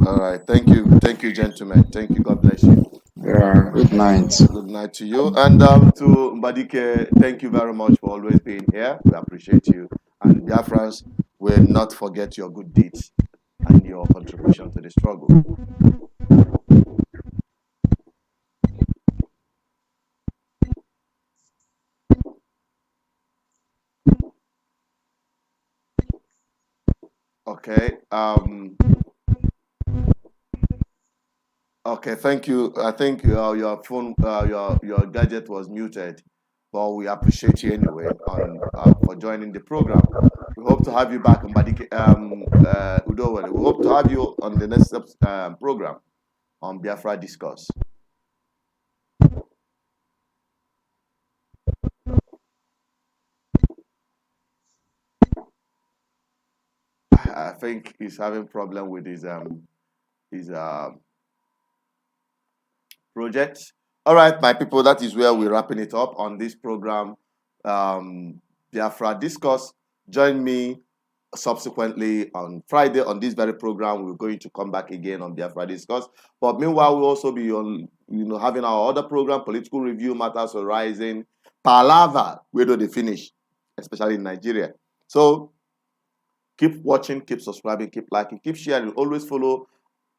All right. Thank you. Thank you, gentlemen. Thank you. God bless you. Yeah, good night. Good night to you. And to Mbadike, thank you very much for always being here. We appreciate you. And Biafrans will not forget your good deeds and your contribution to the struggle. Okay. Okay. Thank you. I think your phone, your gadget was muted, but we appreciate you anyway for joining the program. We hope to have you back, Mbadike, Udowale. We hope to have you on the next program on Biafra Discourse. I think he's having problem with his projects. All right, my people, that is where we're wrapping it up on this program, Biafra Discourse. Join me subsequently on Friday on this very program. We're going to come back again on Biafra Discourse. But meanwhile, we'll also be on, having our other program, Political Review, Matters Arising, Palava, where do they finish, especially in Nigeria. So keep watching, keep subscribing, keep liking, keep sharing. Always follow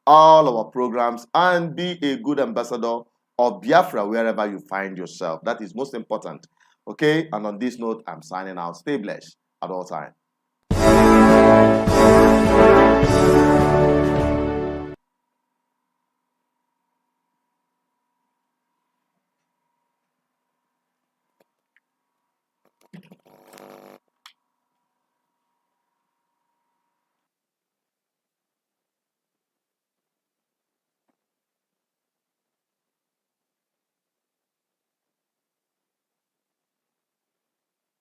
all our programs and be a good ambassador of Biafra wherever you find yourself. That is most important. Okay? And on this note, I'm signing out. Stay blessed at all times.